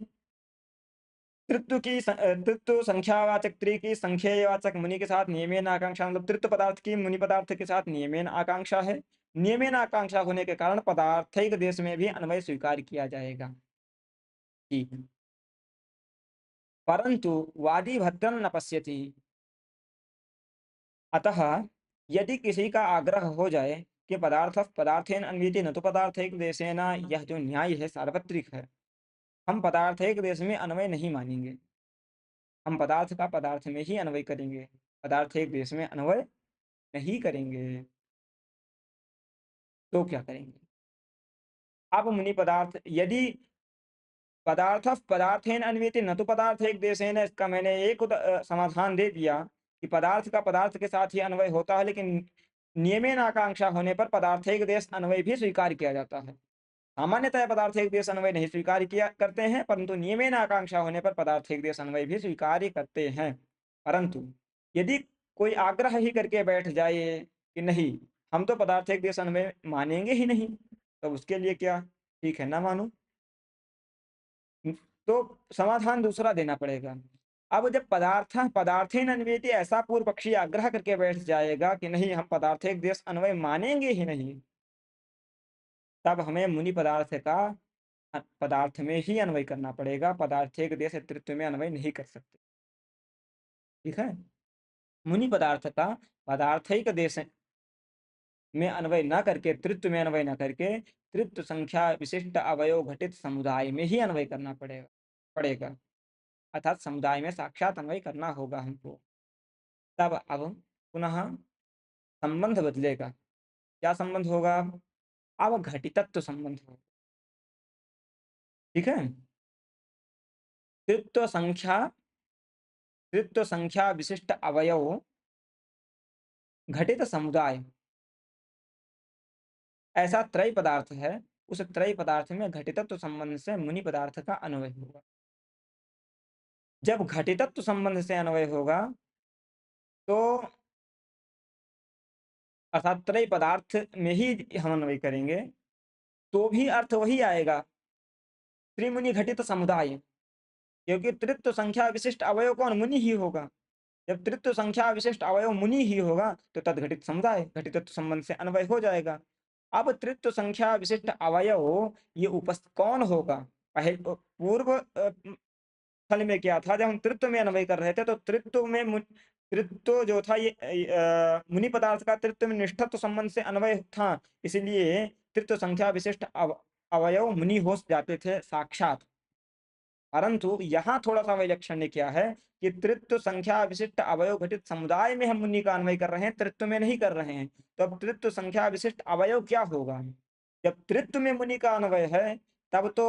तृत्व संख्यावाचक त्रि की संख्यावाचक मुनि के साथ नियमेन आकांक्षा, मतलब तृत्व पदार्थ की मुनि पदार्थ के साथ नियमेन आकांक्षा है। नियमेन आकांक्षा होने के कारण पदार्थैक देश में भी अन्वय स्वीकार किया जाएगा। ठीक। परंतु वादी भद्रं न पश्यति। अतः यदि किसी का आग्रह हो जाए कि पदार्थ पदार्थेन अन्वेति न तो पदार्थैक देशेन, यह जो न्याय है सार्वत्रिक है, हम पदार्थैक देश में अन्वय नहीं मानेंगे, हम पदार्थ का पदार्थ में ही अन्वय करेंगे, पदार्थैक देश में अन्वय नहीं करेंगे, तो क्या करेंगे? अब मुनि पदार्थ यदि पदार्थ पदार्थेन अन्वेति न तो पदार्थैक देशेन, इसका मैंने एक समाधान दे दिया कि पदार्थ का पदार्थ के साथ ही अन्वय होता है, लेकिन नियमेन आकांक्षा होने पर पदार्थैक देश अन्वय भी स्वीकार किया जाता है। सामान्यतः पदार्थैक देश अन्वय नहीं स्वीकार किया करते हैं, परंतु नियमेन आकांक्षा होने पर पदार्थैक देश अन्वय भी स्वीकार करते हैं। परंतु यदि कोई आग्रह ही करके बैठ जाए कि नहीं, हम तो पदार्थैक देश अन्वय मानेंगे ही नहीं, तो उसके लिए क्या? ठीक है, ना मानो, तो समाधान दूसरा देना पड़ेगा। अब जब पदार्थेन अन्वेति ऐसा पूर्व पक्षी आग्रह करके बैठ जाएगा कि नहीं, हम पदार्थैक देश अन्वय मानेंगे ही नहीं, तब हमें मुनि पदार्थ का पदार्थ में ही अन्वय करना पड़ेगा, पदार्थैक देश तृत्व में अन्वय नहीं कर सकते। ठीक है। मुनि पदार्थ का पदार्थैक देश में अन्वय न करके, तृत्व में अन्वय न करके, तृत्व संख्या विशिष्ट अवयव घटित समुदाय में ही अन्वय करना पड़ेगा पड़ेगा अर्थात समुदाय में साक्षात अन्वय करना होगा हमको। तब अब पुनः संबंध बदलेगा। क्या संबंध होगा? अब घटितत्व संबंध होगा। ठीक है। तृत्व संख्या विशिष्ट अवयव घटित समुदाय, ऐसा त्रय पदार्थ है। उस त्रय पदार्थ में घटितत्व संबंध से मुनि पदार्थ का अन्वय होगा। जब घटितत्व संबंध से अन्वय होगा तो अर्थात त्रय पदार्थ में ही हम अन्वय करेंगे, तो भी अर्थ वही आएगा, त्रिमुनि घटित समुदाय, क्योंकि तृत्व संख्या विशिष्ट अवयव कौन? मुनि ही होगा। जब तृत्व संख्या विशिष्ट अवयव मुनि ही होगा तो तदघटित समुदाय घटितत्व संबंध से अन्वय हो जाएगा। अब तृत्व संख्या विशिष्ट अवयव ये उपस्थित कौन होगा? पहले पूर्व फल में क्या था, जब हम तृत्व में अन्वय कर रहे थे तो तृत्व में तृत्व जो था ये मुनि पदार्थ का तृत्व में निष्ठत्व संबंध से अन्वय था, इसलिए तृत्व संख्या विशिष्ट अवयव मुनि हो जाते थे साक्षात। परंतु यहाँ थोड़ा-सा वैलक्षण्य क्या है कि तृत्व संख्या विशिष्ट अवयव घटित समुदाय में हम मुनि का अन्वय कर रहे हैं, तृत्व में नहीं कर रहे हैं। तो अब तृत्व संख्या विशिष्ट अवयव क्या होगा? जब तृत्व में मुनि का अन्वय है, तब तो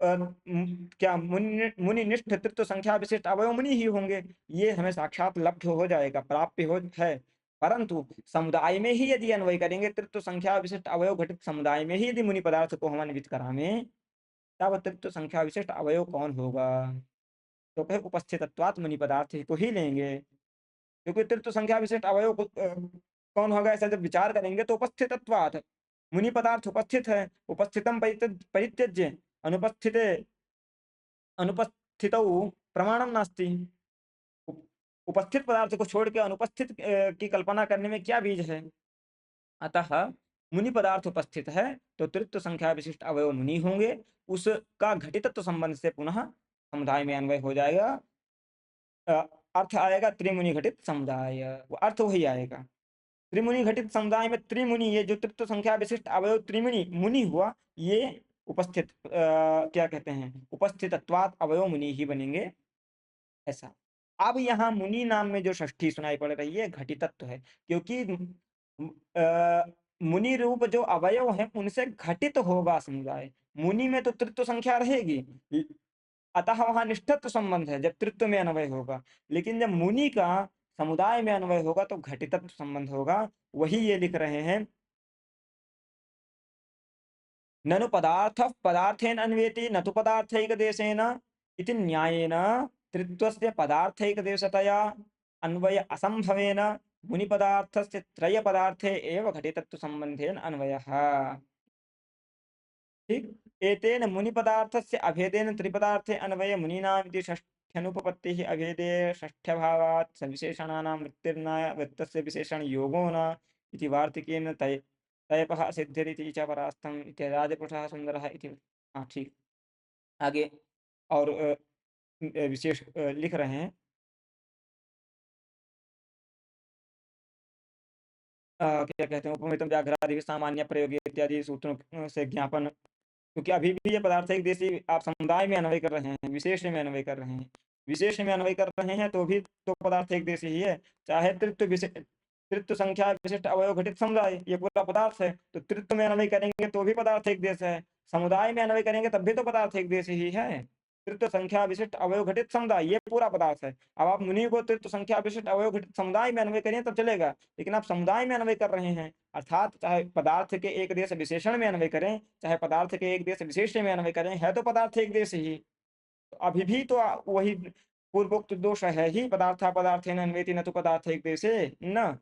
क्या मुनिनिष्ठ तृत्व संख्या विशिष्ट अवयव मुनि ही होंगे। ये हमें साक्षात लब्ध हो जाएगा, प्राप्य हो है। परंतु समुदाय में ही यदि अन्वय करेंगे, तृत्व संख्या विशिष्ट अवयव घटित समुदाय में ही यदि मुनि पदार्थ को हम अन्वित करावें, तब तृत्व संख्या विशिष्ट अवयव कौन होगा? तो कहे उपस्थितत्वात् मुनि पदार्थ को ही लेंगे, क्योंकि तृत्व संख्या विशिष्ट अवयव कौन होगा, ऐसा जब विचार करेंगे तो उपस्थितत्वात् मुनि पदार्थ उपस्थित है, उपस्थितम परित्यज्य अनुपस्थिते अनुपस्थितौ प्रमाणम नास्ति। उपस्थित पदार्थ को छोड़ के अनुपस्थित की कल्पना करने में क्या बीज है? अतः मुनि पदार्थ उपस्थित है तो तृत्व संख्या विशिष्ट अवयव मुनि होंगे, उसका घटितत्व संबंध से पुनः समुदाय में अन्वय हो जाएगा। अ, अर्थ आएगा त्रिमुनि घटित समुदाय, वो अर्थ वही आएगा। त्रिमुनि घटित समुदाय में त्रिमुनि, ये जो तृत्व संख्या विशिष्ट अवयव त्रिमुनि मुनि हुआ, ये उपस्थित क्या कहते हैं, उपस्थितत्वात् अवयव मुनि ही बनेंगे, ऐसा। अब यहाँ मुनि नाम में जो षष्ठी सुनाई पड़ रही है घटितत्व है, क्योंकि मुनि रूप जो अवयव हैं उनसे घटित होगा समुदाय। मुनि में तो तृत्व संख्या रहेगी, अतः वहां निष्ठत्व संबंध है जब तृत्व में अन्वय होगा। लेकिन जब मुनि का समुदाय में अन्वय होगा तो घटितत्व संबंध होगा। वही ये लिख रहे हैं, ननु पदार्थ पदार्थेन अन्वेति न तो पदार्थैक देशेन इति न्यायेन त्रित्वस्य पदार्थैक देशतया अन्वय असंभवेन मुनि पदार्थस्य त्रय पदार्थे एव घटितत्व संबंधेन अन्वयः। ठीक, एतेन मुनि पदार्थस्य अभेदेन त्रिपदार्थे अन्वय मुनीनाम् इति षष्ठ्यनुपपत्तिः अभेदे षष्ठ्यभावात् सविशेषणानां वृत्तिर्न वृत्तस्य विशेषण योगो न इति वार्तिकेन तयपः सिद्धिरिति च परास्तम इत्यादिपुरुषः सुंदरः इति। हाँ ठीक, आगे और विशेष लिख रहे हैं, क्या कहते हैं, उपमितम व्याघ्रादि सामान्य प्रयोग इत्यादि सूत्रों से ज्ञापन, क्योंकि अभी भी ये पदार्थिक देशी आप समुदाय में अन्वय कर रहे हैं, विशेष में अन्वय कर रहे हैं। विशेष में अन्वय कर रहे हैं तो भी तो पदार्थिक देशी ही है, चाहे तृत्व संख्या विशिष्ट अवयव घटित समुदाय ये पूरा पदार्थ है, तो तृत्व में अन्वय करेंगे तो भी पदार्थिक देश है, समुदाय में अन्वय करेंगे तब भी तो पदार्थिक देश ही है। तृत्व संख्या विशिष्ट अवयव घटित समुदाय ये पूरा पदार्थ है। अब आप मुनि को तृत्व संख्या विशिष्ट अवयव घटित समुदाय में अन्वय करें तब चलेगा, लेकिन आप समुदाय में अन्वय कर रहे हैं, अर्थात चाहे पदार्थ के एक देश विशेषण में अन्वय करें, चाहे पदार्थ के एक देश विशेष में अन्वय करें, है तो पदार्थ एक देश ही। तो अभी भी तो वही पूर्वोक्त दोष है ही, पदार्था पदार्थेन अन्वेति न तो पदार्थ एक देशे न।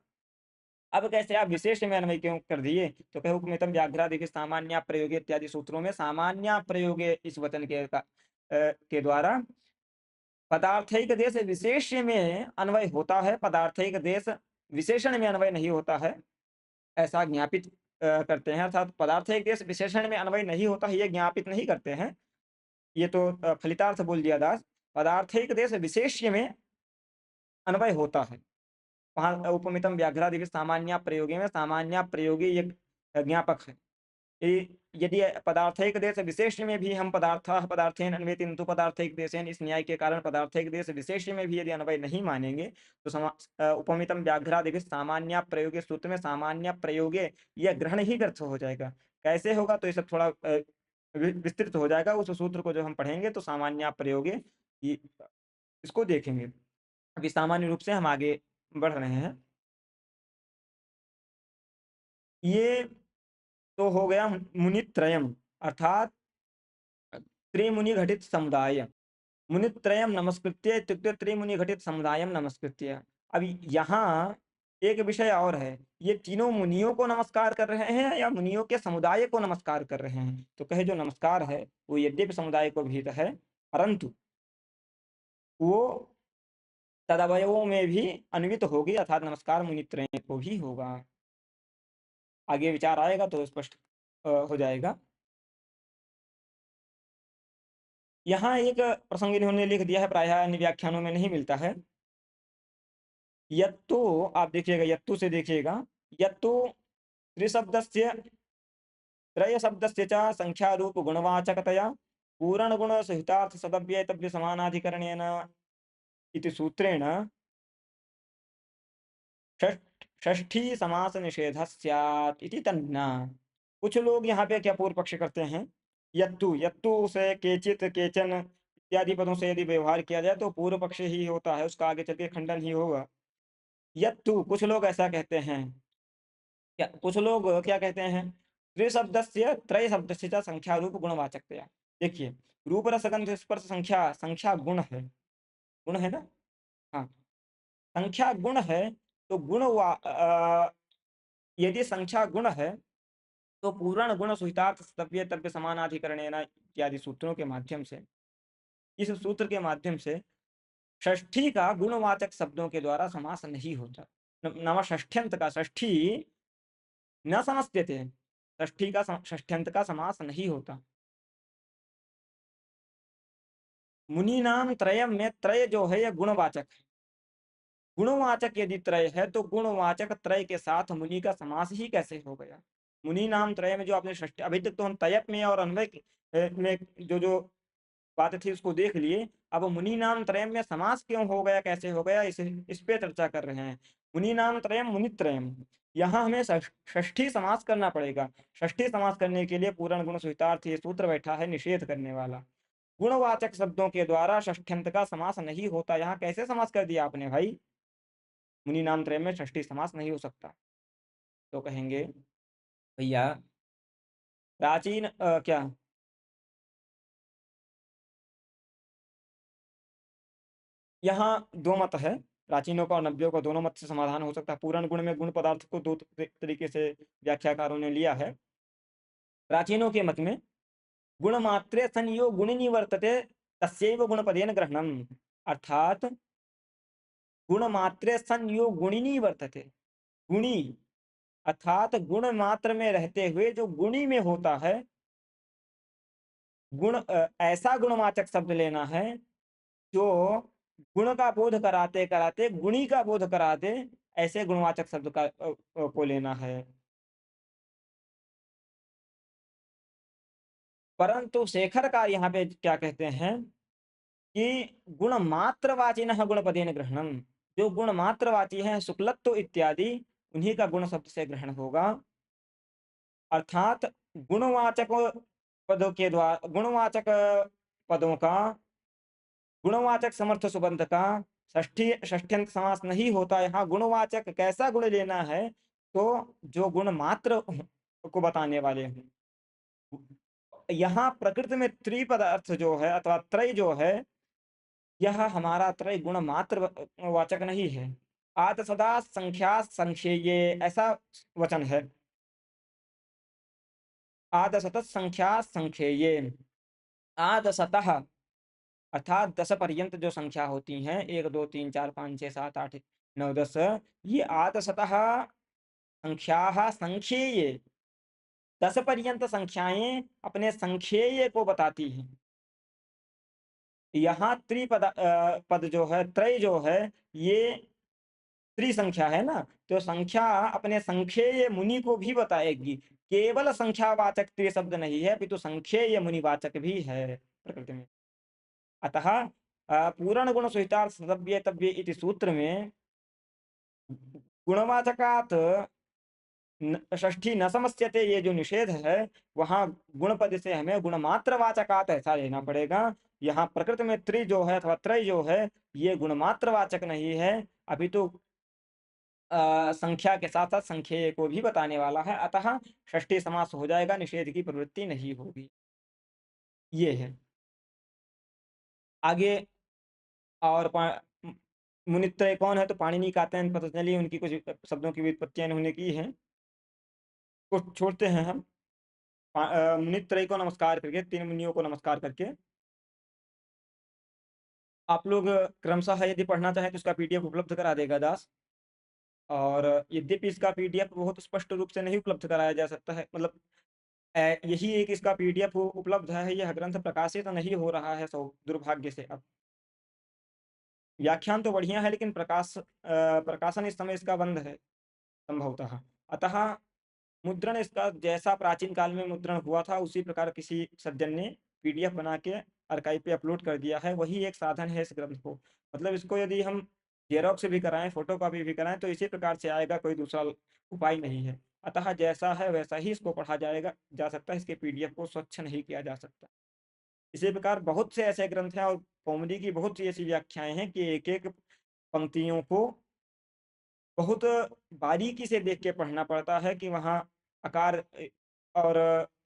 अब कैसे आप विशेष में अन्वय क्यों कर दिए? तो कहो उपमितम व्याघ्रा देखिए सामान्य प्रयोग इत्यादि सूत्रों में सामान्य प्रयोग इस वचन के द्वारा पदार्थैक देश विशेष में अन्वय होता है, पदार्थैक देश विशेषण में अन्वय नहीं होता है, ऐसा ज्ञापित करते हैं। अर्थात पदार्थैक देश विशेषण में अन्वय नहीं होता है, ये ज्ञापित नहीं करते हैं। ये तो फलितार्थ बोल दिया दास। पदार्थैक देश विशेष्य में अन्वय होता है। वहाँ उपमितम व्याघ्रादि सामान्य प्रयोगे में सामान्य प्रयोगी ये ज्ञापक है। यदि पदार्थैक देश विशेष में भी हम पदार्थेन अन्वेति न तो पदार्थैक देशेन, इस न्याय के कारण पदार्थैक देश विशेष में भी यदि अन्वय नहीं मानेंगे तो उपमितम व्याघ्रादि सामान्य प्रयोगे सूत्र में सामान्य प्रयोगे यह ग्रहण ही व्यर्थ हो जाएगा। कैसे होगा तो ये सब थोड़ा विस्तृत हो जाएगा उस सूत्र को जो हम पढ़ेंगे, तो सामान्य प्रयोगे इसको देखेंगे। अभी सामान्य रूप से हम आगे बढ़ रहे हैं। ये तो हो गया मुनित्रयम, अर्थात त्रिमुनि घटित समुदाय। मुनित्रयम नमस्कृत्य इत्युक्ते त्रिमुनि घटित समुदायम नमस्कृत्य। अब यहाँ एक विषय और है, ये तीनों मुनियों को नमस्कार कर रहे हैं या मुनियों के समुदाय को नमस्कार कर रहे हैं? तो कहे जो नमस्कार है वो यद्यपि समुदाय को भीत है, परंतु वो तदवयवों में भी अन्वित होगी, अर्थात नमस्कार मुनित्रय को भी होगा। आगे विचार आएगा तो स्पष्ट हो जाएगा। यहाँ एक प्रसंग इन्होंने लिख दिया है, प्रायः अन्य व्याख्यानों में नहीं मिलता है। यत्तु, आप देखिएगा, यत्तु से देखिएगा, यत्तु त्रिशब्दस्य त्रयशब्दस्य च संख्यारूप गुणवाचकतया पूरणगुणसहितार्थ सदव्ययतव्य समानाधिकरणेन इति सूत्रेण षष्ठी समास निषेध स्यात् इति तन्ना। कुछ लोग यहाँ पे क्या पूर्व पक्ष करते हैं, यत्तु, यत्तु से केचित केचन इत्यादि पदों से यदि व्यवहार किया जाए तो पूर्व पक्ष ही होता है, उसका आगे चल के खंडन ही होगा। यत्तु, कुछ लोग ऐसा कहते हैं। क्या कुछ लोग क्या कहते हैं, त्रिशब्दस्य त्रय शब्दस्य च संख्या रूप गुणवाचकतया। देखिए, रूप रस गंध स्पर्श संख्या, संख्या गुण है, गुण है ना। हाँ, संख्या गुण है, तो यदि संख्या गुण है तो पूर्ण गुण सुहितार्थ तव्य तव्य समानाधिकरणेन इत्यादि सूत्रों के माध्यम से, इस सूत्र के माध्यम से षष्ठी का गुणवाचक शब्दों के द्वारा समास नहीं होता। नव षष्ठ्यंत का, षष्ठी न समस्यते, षष्ठी का षष्ठ्यंत का समास नहीं होता। मुनि नाम त्रयम में त्रय जो है यह गुणवाचक है। गुणवाचक यदि त्रय है तो गुणवाचक त्रय के साथ मुनि का समास ही कैसे हो गया। मुनि नाम त्रय में जो आपने षष्ठी, अभी तक तो हम तयप में और अन्वय में जो जो बात थी उसको देख लिए। अब मुनि नाम त्रयम में समास क्यों हो गया, कैसे हो गया, इस पे चर्चा कर रहे हैं। मुनि नाम त्रयम मुनित्रयम, यहाँ हमें षष्ठी समास करना पड़ेगा। षष्ठी समास करने के लिए पूर्ण गुण सुहितार्थ ये सूत्र बैठा है निषेध करने वाला। गुणवाचक शब्दों के द्वारा षष्ठ्यंत का समास नहीं होता। यहाँ कैसे समास कर दिया आपने भाई, मुनि नाम त्रय में षष्ठी समास नहीं हो सकता। तो कहेंगे भैया प्राचीन क्या, यहाँ दो मत है, प्राचीनों का और नव्यों का, दोनों मत से समाधान हो सकता है। पूर्ण गुण में गुण पदार्थ को दो तरीके से व्याख्याकारों ने लिया है। प्राचीनों के मत में गुण मात्रे संयोग गुणिनी वर्तते तस्यैव गुणपदेन ग्रहणम, अर्थात गुण मात्रे संयोग गुणिनी वर्तते, गुणी अर्थात गुण मात्र में रहते हुए जो गुणी में होता है, गुण ऐसा गुणवाचक शब्द लेना है जो गुण का बोध कराते कराते गुणी का बोध करा दे, ऐसे गुणवाचक शब्द का को लेना है। परंतु शेखरकार यहाँ पे क्या कहते हैं कि गुण मात्रवाचिन गुणपदेन ग्रहणम, जो गुण मात्रवाची है शुक्लत्व इत्यादि, उन्हीं का गुण शब्द से ग्रहण होगा। अर्थात गुणवाचक पदों के द्वारा, गुणवाचक पदों का गुणवाचक समर्थ सुबंध का षष्ठ्यंत समास नहीं होता। यहाँ गुणवाचक कैसा गुण लेना है, तो जो गुण मात्र को बताने वाले हैं। यहाँ प्रकृति में त्रिपदार्थ जो है अथवा त्रय जो है, यह हमारा त्रय गुण मात्र वाचक नहीं है। आद सदा संख्या संख्येये, ऐसा वचन है। आद सतत संख्या संख्येये, आद सतः अर्थात 10 पर्यंत जो संख्या होती हैं, 1 2 3 4 5 6 7 8 9 10, ये आदशतः संख्या संख्येय, 10 पर्यंत संख्याएं अपने संख्येय को बताती हैं। यहाँ पद जो है, त्रय जो है, ये त्रिसंख्या है ना, तो संख्या अपने संख्येय मुनि को भी बताएगी। केवल संख्यावाचक त्रि शब्द नहीं है, अपितु संख्येय मुनिवाचक भी है प्रकृति में। अतः पूर्ण गुण सुहितार्थ सदव्य तव्य इति सूत्र में गुणवाचकात षष्ठी न समस्यते, ये जो निषेध है, वहां गुणपद से हमें गुणमात्रवाचकात ऐसा लेना पड़ेगा। यहाँ प्रकृति में त्रि जो है अथवा त्रय जो है, ये गुणमात्रवाचक नहीं है, अभी तो संख्या के साथ साथ संख्येय को भी बताने वाला है। अतः षष्ठी समास हो जाएगा, निषेध की प्रवृत्ति नहीं होगी। ये है आगे। और मुनित्रय कौन है, तो पाणिनि कात्यायन पतंजलि, उनकी कुछ शब्दों की व्युत्पत्तियां इन्होंने की हैं, कुछ छोड़ते हैं हम। मुनित्रय को नमस्कार करके, तीन मुनियों को नमस्कार करके आप लोग क्रमशः यदि पढ़ना चाहें तो इसका पीडीएफ उपलब्ध करा देगा दास। और यद्यपि इसका पीडीएफ बहुत स्पष्ट रूप से नहीं उपलब्ध कराया जा सकता है, मतलब यही एक इसका पीडीएफ उपलब्ध है, यह ग्रंथ प्रकाशित नहीं हो रहा है दुर्भाग्य से अब। व्याख्यान तो बढ़िया है, लेकिन प्रकाशन इस समय इसका बंद है संभवतः। अतः मुद्रण इसका जैसा प्राचीन काल में मुद्रण हुआ था, उसी प्रकार किसी सज्जन ने पीडीएफ बना के आर्काइव पे अपलोड कर दिया है। वही एक साधन है इस ग्रंथ को। मतलब इसको यदि हम जेरोक्स भी कराएं, फोटोकॉपी भी कराएं, तो इसी प्रकार से आएगा, कोई दूसरा उपाय नहीं है। अतः जैसा है वैसा ही इसको पढ़ा जाएगा जा सकता है, इसके पीडीएफ को स्वच्छ नहीं किया जा सकता। इसी प्रकार बहुत से ऐसे ग्रंथ हैं और कौमुदी की बहुत सी ऐसी व्याख्याएं हैं कि एक एक पंक्तियों को बहुत बारीकी से देख के पढ़ना पड़ता है कि वहाँ आकार और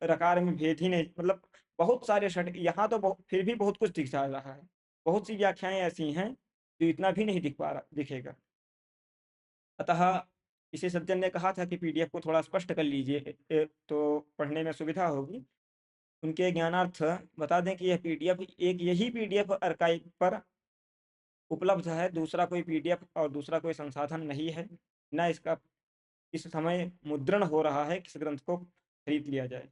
रकार में भेद ही नहीं, मतलब बहुत सारे षट, यहाँ तो फिर भी बहुत कुछ दिख जा रहा है। बहुत सी व्याख्याएं ऐसी हैं जो इतना भी नहीं दिखेगा। अतः इसी सज्जन ने कहा था कि पीडीएफ को थोड़ा स्पष्ट कर लीजिए, तो पढ़ने में सुविधा होगी। उनके ज्ञानार्थ बता दें कि यह पीडीएफ, एक यही पीडीएफ आर्काइव पर उपलब्ध है, दूसरा कोई पीडीएफ और दूसरा कोई संसाधन नहीं है। न इसका इस समय मुद्रण हो रहा है, किस ग्रंथ को खरीद लिया जाए।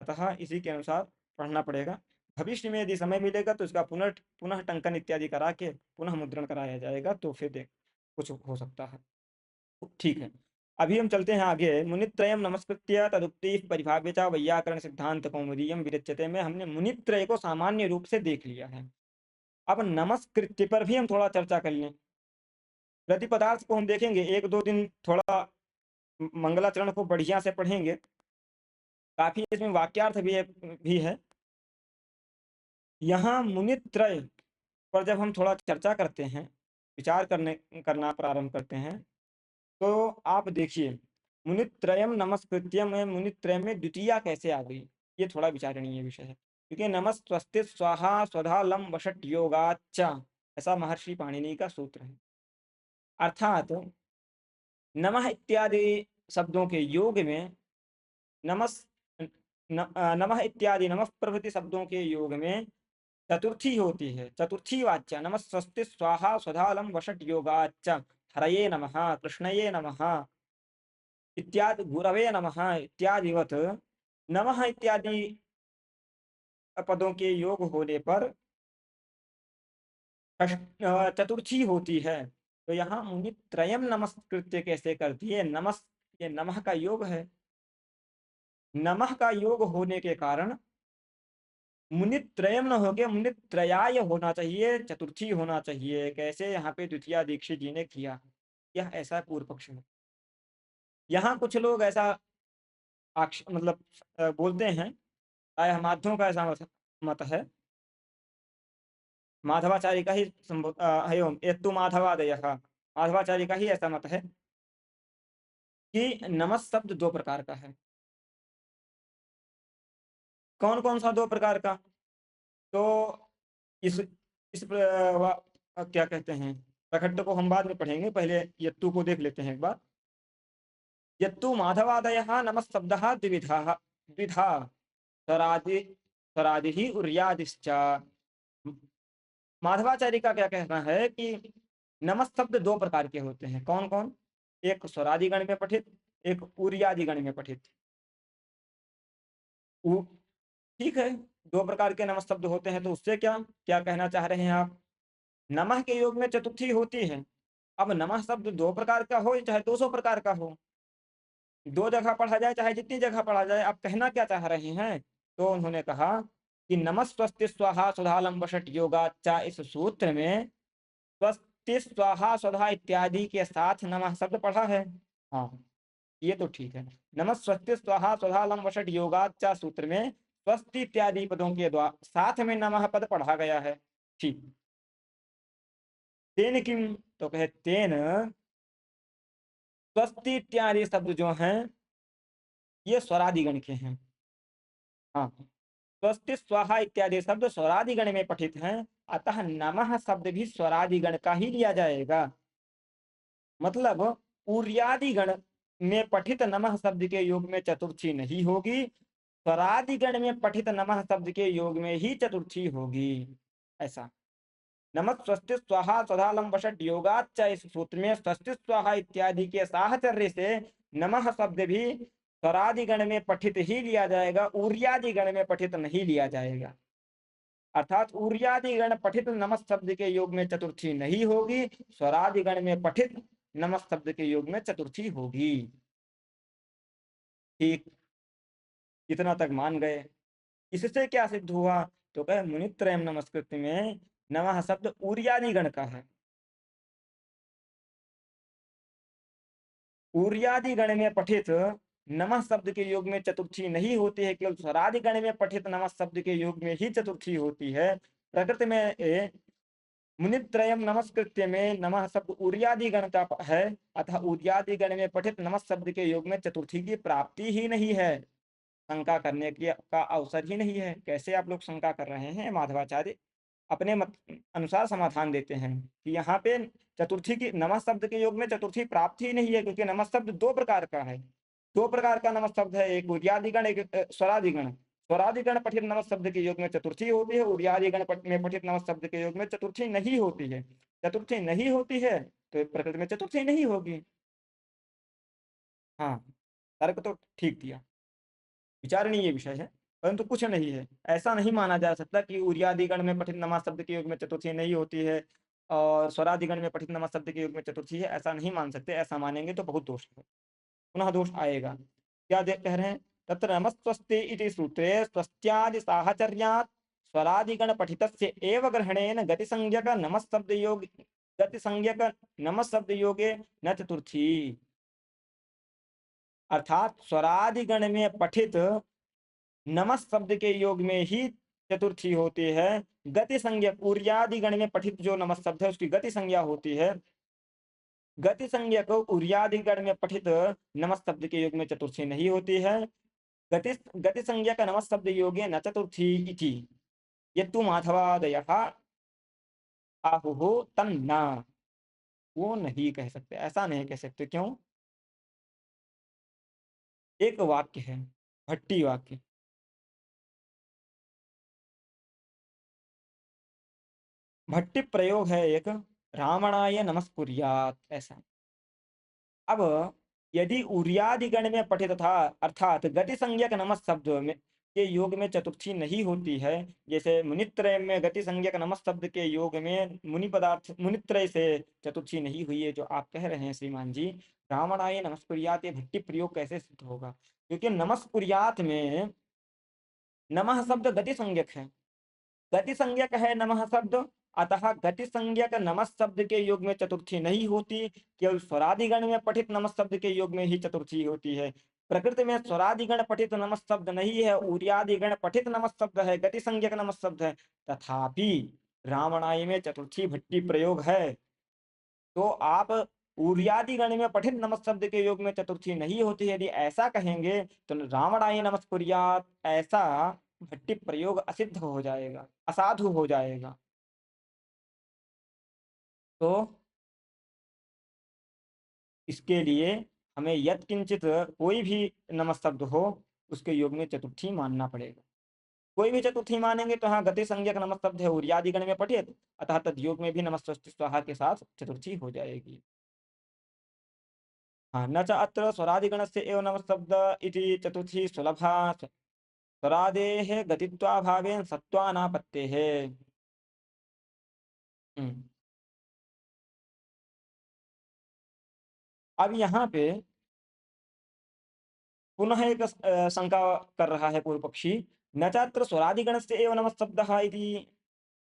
अतः इसी के अनुसार पढ़ना पड़ेगा। भविष्य में यदि समय मिलेगा तो इसका पुनः पुनः टंकन इत्यादि करा के पुनः मुद्रण कराया जाएगा, तो फिर देख कुछ हो सकता है। ठीक है, अभी हम चलते हैं आगे। मुनित्रयम नमस्कृत्य तदुक्ति परिभाव्य च वैयाकरण सिद्धांत कौमुदीयम विरच्यते में हमने मुनित्रय को सामान्य रूप से देख लिया है। अब नमस्कृत्य पर भी हम थोड़ा चर्चा कर लें। प्रति पदार्थ को हम देखेंगे, एक दो दिन थोड़ा मंगलाचरण को बढ़िया से पढ़ेंगे, काफी इसमें वाक्यार्थ भी है। यहाँ मुनित्रय पर जब हम थोड़ा चर्चा करते हैं, विचार करना प्रारंभ करते हैं, तो आप देखिए मुनित्रयम नमस्कृत्यम में मुनित्रय में द्वितीया कैसे आ गई, ये थोड़ा विचारणीय विषय है। क्योंकि नमस्स्वस्ति स्वाहा स्वधा लम वषट योगाच्च, ऐसा महर्षि पाणिनि का सूत्र है। अर्थात नमः इत्यादि शब्दों के योग में नमस् नमः इत्यादि नमः प्रभृति शब्दों के योग में चतुर्थी होती है, चतुर्थी वाच्य। नमः स्वस्ति स्वाहा स्वधालम वषट योगाच्च, हरये नमः, कृष्णये नमः इत्यादि, गुरवे नमः इत्यादिवत नमः इत्यादि पदों के योग होने पर चतुर्थी होती है। तो यहाँ मुनि त्रयम नमस्कृत्य कैसे कर दिए? नमस्, ये नमः का योग है। नमः का योग होने के कारण मुनित्रयम न हो गया, मुनित्रयाय होना चाहिए, चतुर्थी होना चाहिए। कैसे? यहाँ पे द्वितीय दीक्षित जी ने किया, यह ऐसा पूर्व पक्ष है। यहाँ कुछ लोग ऐसा मतलब बोलते हैं, प्रायः माध्यमों का ऐसा मत है, माधवाचार्य का ही एवं एत्तु माधवादयः, माधवाचार्य का ही ऐसा मत है कि नमः शब्द दो प्रकार का है। कौन कौन सा दो प्रकार का? तो इस क्या कहते हैं, प्रकट को हम बाद में पढ़ेंगे, पहले यत्तु को देख लेते हैं एक बार। यत्तु माधवादयः नमः शब्दः द्विविधः, द्विधा स्वरादि, स्वरादि ही उर्यादिश्च। माधवाचार्य का क्या कहना है कि नमः शब्द दो प्रकार के होते हैं। कौन कौन? एक स्वरादि गण में पठित, एक उर्यादि गण में पठित। ठीक है, दो प्रकार के नमः शब्द होते हैं, तो उससे क्या क्या कहना चाह रहे हैं आप? नमः के योग में चतुर्थी होती है। अब नमः शब्द दो प्रकार का हो चाहे 200 प्रकार का हो, दो जगह पढ़ा जाए चाहे जितनी जगह पढ़ा जाए, आप कहना क्या चाह रहे हैं? तो उन्होंने कहा कि नमः स्वस्ति स्वाहा सुधालम वषट योगाच्चा, इस सूत्र में स्वस्ति स्वाहा स्वधा इत्यादि के साथ नमः शब्द पढ़ा है। हाँ, ये तो ठीक है। नमः स्वस्ति स्वाहा स्वधा लम वषट योगाच्चा सूत्र में स्वस्ति इत्यादि पदों के द्वारा साथ में नमः पद पढ़ा गया है। ठीक, तेन किम, तो कहे तेन स्वस्ति इत्यादि शब्द जो हैं ये स्वरादिगण के हैं। हाँ, स्वस्ति स्वाहा इत्यादि शब्द स्वरादिगण में पठित हैं, अतः नमः शब्द भी स्वरादिगण का ही लिया जाएगा। मतलब उर्यादिगण में पठित नमः शब्द के योग में चतुर्थी नहीं होगी, स्वरादिगण में पठित नमः शब्द के योग में ही चतुर्थी होगी, ऐसा। नमः स्वस्ति स्वाहा सदा लंबषट योगाच्च, इस सूत्र में स्वस्ति स्वाहा इत्यादि के साहचर्य से नमः शब्द भी स्वरादि गण में पठित ही लिया जाएगा, ऊर्यादि गण में पठित नहीं लिया जाएगा। अर्थात ऊर्यादि गण पठित नमः शब्द के योग में चतुर्थी नहीं होगी, स्वरादि गण में पठित नमः शब्द के योग में चतुर्थी होगी। ठीक, इतना तक मान गए। इससे क्या सिद्ध हुआ? तो कहे मुनित्रयम नमस्कृत्य में नमः शब्द ऊर्यादि गण का है। ऊर्यादि गण में पठित नमः शब्द के योग में चतुर्थी नहीं होती है, केवल स्वरादि गण में पठित नमः शब्द के योग में ही चतुर्थी होती है। प्रकृति में मुनित्रयम नमस्कृत्य में नमः शब्द ऊर्यादि गण का है, अतः ऊर्यादि गण में पठित नमः शब्द के योग में चतुर्थी की प्राप्ति ही नहीं है, शंका करने की का अवसर ही नहीं है। कैसे आप लोग शंका कर रहे हैं? माधवाचार्य अपने मत अनुसार समाधान देते हैं कि यहाँ पे चतुर्थी की नमः शब्द के योग में चतुर्थी प्राप्त ही नहीं है, क्योंकि नमः शब्द दो प्रकार का है। दो प्रकार का नमः शब्द है, एक उर्यादिगण, एक स्वरादिगण। स्वरादिगण पठित नमः शब्द के योग में चतुर्थी होती है, उर्यादिगण में पठित नमः शब्द के योग में चतुर्थी नहीं होती है। चतुर्थी नहीं होती है तो प्रकृति में चतुर्थी नहीं होगी। हाँ, तर्क तो ठीक दिया, विचारणीय विषय है, परंतु कुछ नहीं है। ऐसा नहीं माना जा सकता कि उर्यादिगण में पठित नमः शब्द के योग में चतुर्थी नहीं होती है और स्वरादिगण में पठित नमः शब्द के योग में चतुर्थी है, ऐसा नहीं मान सकते। ऐसा मानेंगे तो बहुत दोष है, पुनः दोष आएगा। क्या कह रहे हैं? तत्र नमस्स्वस्ति इति सूत्रे स्वस्त्यादि साहचर्यात् स्वरादिगण पठितस्य एव ग्रहणेन गतिसंज्ञक नमः शब्द योग, गतिसंज्ञक नमः शब्द योगे न चतुर्थी। अर्थात स्वरादिगण में पठित नमः शब्द के योग में ही चतुर्थी होती है। गति संज्ञा उर्यादि गण में पठित जो नमः शब्द है उसकी गति संज्ञा होती है। गति संज्ञा को उर्यादि गण में पठित नमः शब्द के योग में चतुर्थी नहीं होती है। गति गति संज्ञा का नमः शब्द योगे न चतुर्थी इति यत्तु माधवादयः आहुः तन्ना। वो नहीं कह सकते, ऐसा नहीं कह सकते। क्यों? एक वाक्य है, भट्टी वाक्य, भट्टी प्रयोग है एक, रावणाय नमस्कुर्यात्, ऐसा। अब यदि उर्यादि गण में पठित था, अर्थात गति संज्ञक नमः शब्द में के योग में चतुर्थी नहीं होती है, जैसे मुनित्रय में गति संज्ञक नमः शब्द के योग में मुनि पदार्थ मुनित्रय से चतुर्थी नहीं हुई है जो आप कह रहे हैं श्रीमान जी। रावणाय नमस्कुर्यात् ये भट्टी प्रयोग कैसे सिद्ध होगा? क्योंकि नमस्कुर्यात् में नमः शब्द गति संज्ञक है, गति संज्ञक है नमः शब्द, अतः गति संज्ञक नमः शब्द के योग में चतुर्थी नहीं होती, केवल स्वरादिगण में पठित नमः शब्द के योग में ही चतुर्थी होती है। प्रकृति में स्वरादिगण पठित नमः शब्द नहीं है, उर्यादिगण पठित नमः शब्द है, गति संज्ञक नमः शब्द है, तथापि रावणाई में चतुर्थी भट्टी प्रयोग है। तो आप उर्यादि गण में पठित नमः शब्द के योग में चतुर्थी नहीं होती है, यदि ऐसा कहेंगे तो रावणाय नमस्कुर्यात् ऐसा भट्टी प्रयोग असिद्ध हो जाएगा, असाधु हो जाएगा। तो इसके लिए हमें यत्किंचित कोई भी नमः शब्द हो उसके योग में चतुर्थी मानना पड़ेगा। कोई भी चतुर्थी मानेंगे तो हाँ, गति संज्ञक नमः शब्द है उर्यादि गण में पठित, अतः तद योग में भी नमः स्वस्ति स्वाहा के साथ चतुर्थी हो जाएगी। हाँ, न च अत्र स्वरादिगणस्य एव नमः शब्द इति चतुर्थी सुलभा स्वरादेः गतित्वाभावेन सत्त्वानापत्तेः। हम्म। अब यहाँ पे पुनः एक शंका कर रहा है पूर्व पक्षी। न चात्र स्वरादिगणस्य एव नमः शब्दः इति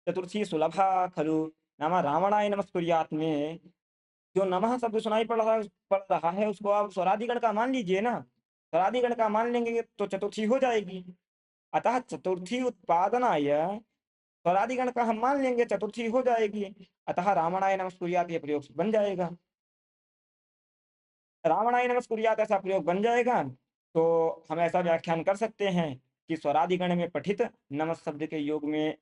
चतुर्थी सुलभा खलु। नाम रावणाय नमस्कुर्यात् में जो नमः शब्द सुनाई पड़ रहा है उसको आप स्वरादिगण का मान लीजिए ना। स्वरादिगण का मान लेंगे तो चतुर्थी हो जाएगी। अतः चतुर्थी उत्पादनाय स्वरादिगण का हम मान लेंगे, चतुर्थी हो जाएगी। अतः रावणाय नमस्कुर्यात् ये प्रयोग बन जाएगा। रावणाय नमस्कुर्यात् ऐसा प्रयोग बन जाएगा तो हम ऐसा व्याख्यान कर सकते हैं कि स्वरादिगण में पठित नमः शब्द के योग में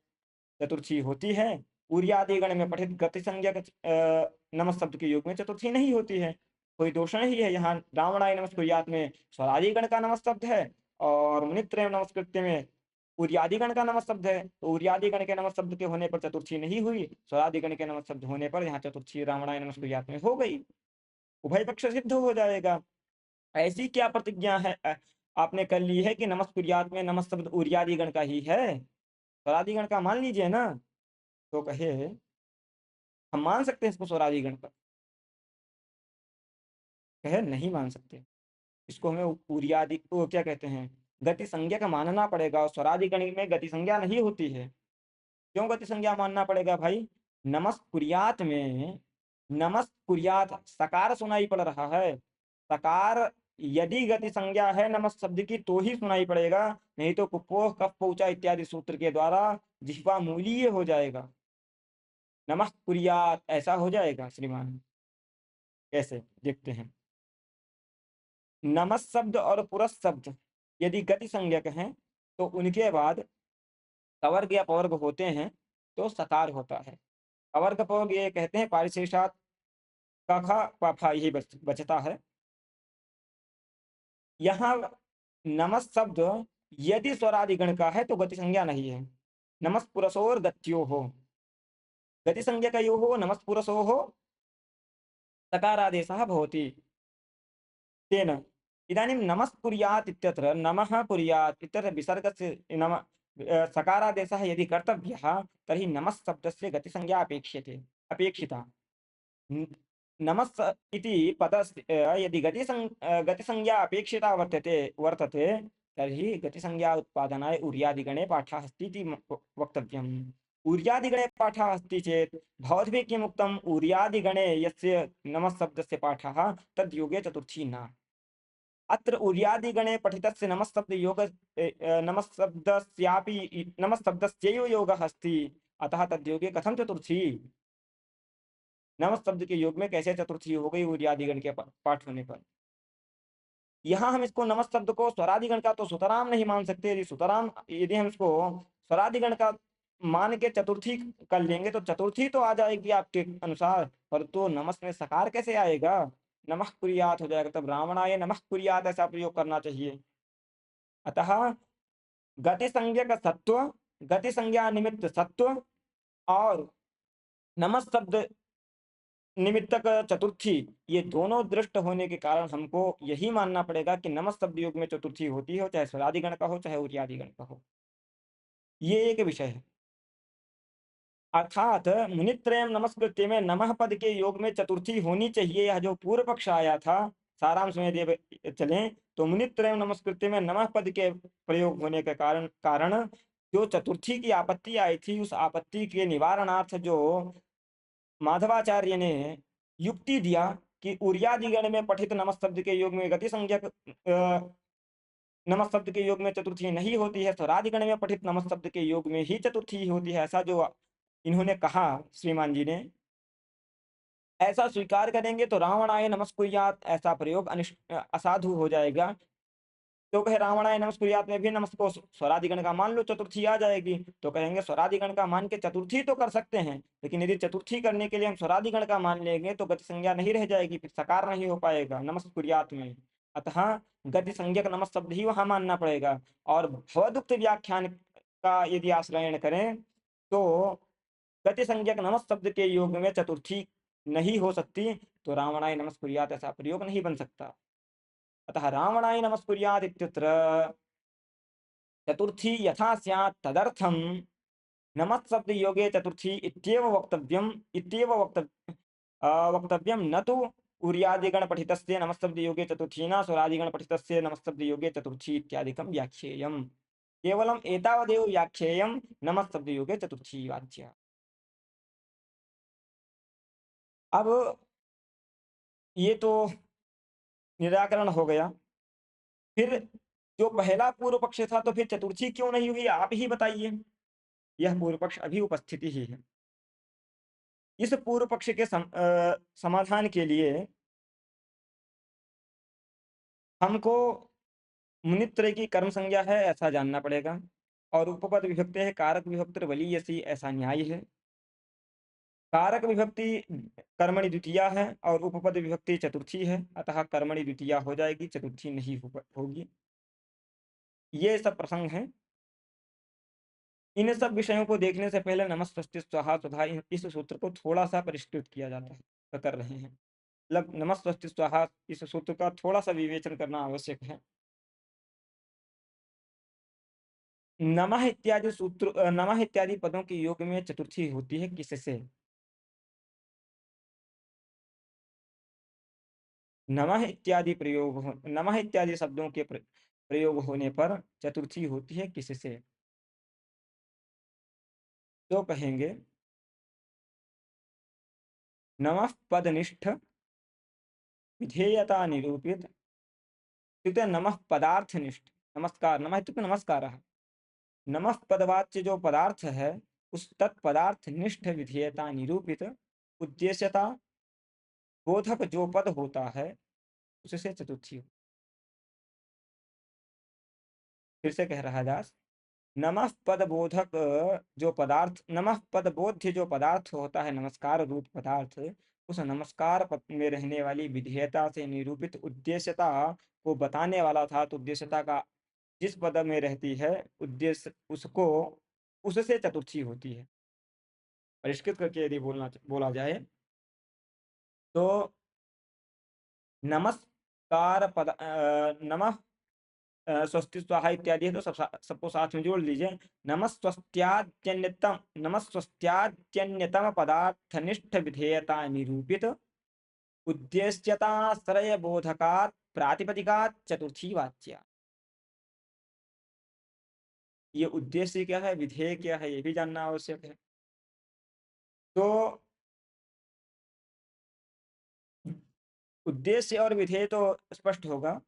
चतुर्थी होती है, उर्यादिगण में पठित गति संज्ञक नमः शब्द के योग में चतुर्थी नहीं होती है। कोई दोष नहीं है। यहाँ रावणाय नमस्कुर्यात् में स्वरादिगण का नमः शब्द है और मुनित्रय नमस्कृत्य में उर्यादिगण का नमः शब्द है, तो उर्यादिगण के नमः शब्द के होने पर चतुर्थी नहीं हुई, स्वरादिगण के नमः शब्द होने पर यहाँ चतुर्थी रावणाय नमस्कुर्यात् में हो गई, उभय पक्ष सिद्ध हो जाएगा। ऐसी क्या प्रतिज्ञा है आपने कर ली है कि नमस्कुर्यात् में नमः शब्द उर्यादिगण का ही है, स्वरादिगण का मान लीजिए ना। तो कहे हम मान सकते हैं इसको स्वरादिगण का, कहे नहीं मान सकते, इसको हमें उर्यादि वो क्या कहते हैं, गति संज्ञा का मानना पड़ेगा, और स्वरादिगण में गति संज्ञा नहीं होती है। क्यों गति संज्ञा मानना पड़ेगा भाई? नमस्कुर्यात् में नमस्कुर्यात् सकार सुनाई पड़ रहा है, सकार यदि गति संज्ञा है नमस् शब्द की तो ही सुनाई पड़ेगा, नहीं तो कुप्पोह कफ पहुंचा इत्यादि सूत्र के द्वारा जिह्वा मूलीय हो जाएगा, नमः कुर्यात् ऐसा हो जाएगा श्रीमान। कैसे देखते हैं, नमस् शब्द और पुरस शब्द यदि गति संज्ञक हैं तो उनके बाद कवर्ग या पवर्ग होते हैं तो सकार होता है। कवर्ग पवर्ग ये कहते हैं पारिशेषात् क ख प फ यही बचता है। यहाँ नमस् शब्द यदि स्वरादिगण का है तो गति संज्ञा नहीं है। नमस् पुरसोर गत्यो हो, गति संज्ञा का यो हो नमस् पुरसो हो सकारादेशः भवति। तेन इदानीं नमस् कुर्यात् इत्यत्र नमः कुर्यात् इत्यत्र विसर्गस्य सकारादेशः यदि कर्तव्यः तर्हि नमस् शब्दस्य गतिसंज्ञा अपेक्षिता। नमस् इति पदस्य यदि गतिसंज्ञा अपेक्षिता वर्तते तर्हि गतिसंज्ञा उत्पादनाय उर्यादिगणे पाठः अस्ति इति वक्तव्यम्। उर्यादिगणे पाठः अस्ति चेत् भवद्भिः किम् उक्तम्, उर्यादिगणे यस्य नमः शब्दस्य पाठः तद्योगे चतुर्थी न। अत्र उर्यादिगणे पठितस्य नमः शब्दस्यापि नमः शब्दस्यैव योगः अस्ति, अतः तद्योगे कथं चतुर्थी? नमः शब्द के योग में कैसे चतुर्थी हो गई उर्यादिगण के पाठ होने पर? यहाँ हम इसको नमः शब्द को स्वरादिगण का तो सुतराम नहीं मान सकते। यदि हम इसको स्वरादिगण का मान के चतुर्थी कर लेंगे तो चतुर्थी तो आ जाएगी आपके अनुसार, पर तो नमस् में सकार कैसे आएगा? नमः कुर्यात् हो जाएगा, तब रावणाय नमः कुर्यात् ऐसा प्रयोग करना चाहिए। अतः गति संज्ञक सत्व, गति संज्ञा निमित्त सत्व और नमः शब्द निमित्तक चतुर्थी, ये दोनों दृष्ट होने के कारण हमको यही मानना पड़ेगा कि नमः शब्द योग में चतुर्थी होती हो, चाहे स्वरादिगण का हो चाहे उर्यादिगण का हो। ये एक विषय है। अर्थात मुनित्रयम् नमस्कृत्य में नमः पद के योग में चतुर्थी होनी चाहिए, यह जो पूर्व पक्ष आया था, सारांश में देव चलें तो मुनित्रयम् नमस्कृत्य में नमः पद के प्रयोग होने के कारण जो चतुर्थी की आपत्ति आई थी, उस आपत्ति के निवारणार्थ जो माधवाचार्य ने युक्ति दिया कि उर्यादिगण में पठित नमः शब्द के योग में गति संज्ञक नमः शब्द के योग में चतुर्थी नहीं होती है, स्वरादिगण में पठित नमः शब्द के योग में ही चतुर्थी होती है, ऐसा जो इन्होंने कहा श्रीमान जी ने, ऐसा स्वीकार करेंगे तो रावणाय नमस्कुर्यात् ऐसा प्रयोग असाधु हो जाएगा। तो कहे रावणाय नमस्कुर्यात् में भी नमः को स्वरादिगण का मान लो, चतुर्थी आ जाएगी। तो कहेंगे स्वरादिगण का मान के चतुर्थी तो कर सकते हैं, लेकिन यदि चतुर्थी करने के लिए हम स्वरादिगण का मान लेंगे तो गति संज्ञा नहीं रह जाएगी, फिर सकार नहीं हो पाएगा नमस्कुर्यात् में। अतः गति संज्ञक नमः शब्द ही वहां मानना पड़ेगा। और भवदुक्त व्याख्यान का यदि आश्रयण करें तो गति संज्ञक नमः शब्द के योग में चतुर्थी नहीं हो सकती, तो रावणाय नमस्कुर्यात् ऐसा प्रयोग नहीं बन सकता। अतः रावणाय नमस्कुर्यात् इत्यत्र चतुर्थी यथा स्यात् तदर्थं नमः शब्द योगे चतुर्थी वक्तव्यं न तु उर्यादिगण पठितस्य नमः शब्द योगे चतुर्थी न स्वरादिगण पठितस्य नमः शब्द योगे चतुर्थी इत्यादिकं व्याख्येयम्। केवलम् एतावदेव व्याख्येयं नमः शब्द योगे चतुर्थी वाच्य। अब ये तो निराकरण हो गया। फिर जो पहला पूर्व पक्ष था तो फिर चतुर्थी क्यों नहीं हुई, आप ही बताइए। यह पूर्व पक्ष अभी उपस्थिति ही है। इस पूर्व पक्ष के समाधान के लिए हमको मुनित्रय की कर्म संज्ञा है ऐसा जानना पड़ेगा, और उपपद विभक्ति है कारक विभक्ति वलीयसी ऐसा न्याय है। कारक विभक्ति कर्मणि द्वितीया है और उपपद विभक्ति चतुर्थी है, अतः कर्मणि द्वितीया हो जाएगी, चतुर्थी नहीं होगी। ये सब प्रसंग है। इन सब विषयों को देखने से पहले नमस्तस्ते स्वाहा स्वधा इस सूत्र को थोड़ा सा परिष्कृत किया जाता है, तो कर रहे हैं। मतलब नमस्तस्ते स्वाहा इस सूत्र का थोड़ा सा विवेचन करना आवश्यक है। नमः इत्यादि सूत्र नमः इत्यादि पदों के योग में चतुर्थी होती है किससे? नमः इत्यादि शब्दों के प्रयोग होने पर चतुर्थी होती है किससे? तो कहेंगे नमः पदनिष्ठ विधेयता निरूपित इत्युक्ते नमः पदार्थनिष्ठ। नमस्कार, नमः इत्युक्ते नमस्कारः। नमः पदवाच्य जो पदार्थ है, उस तत्पदार्थ निष्ठ विधेयता निरूपित उद्देश्यता बोधक जो पद होता है, उससे चतुर्थी हो। फिर से कह रहा है दास, नमः पद बोधक जो पदार्थ, नमः पद बोध्य जो पदार्थ होता है, नमस्कार रूप पदार्थ, उस नमस्कार पद में रहने वाली विधेयता से निरूपित उद्देश्यता को बताने वाला था। तो उद्देश्यता का जिस पद में रहती है उद्देश्य, उसको उससे चतुर्थी होती है। परिष्कृत करके यदि बोला जाए तो नमस्कार पद नमः स्वस्ति स्वाहा इत्यादि है, तो सबको साथ में जोड़ लीजिए। नमस्वस्त्याद्यन्यतम पदार्थनिष्ठ विधेयता निरूपित उद्देश्यताश्रय बोधकात् प्रातिपदिकात् चतुर्थी वाच्य। ये उद्देश्य क्या है, विधेय क्या है, ये भी जानना आवश्यक है। तो उद्देश्य और विधेय तो स्पष्ट होगा।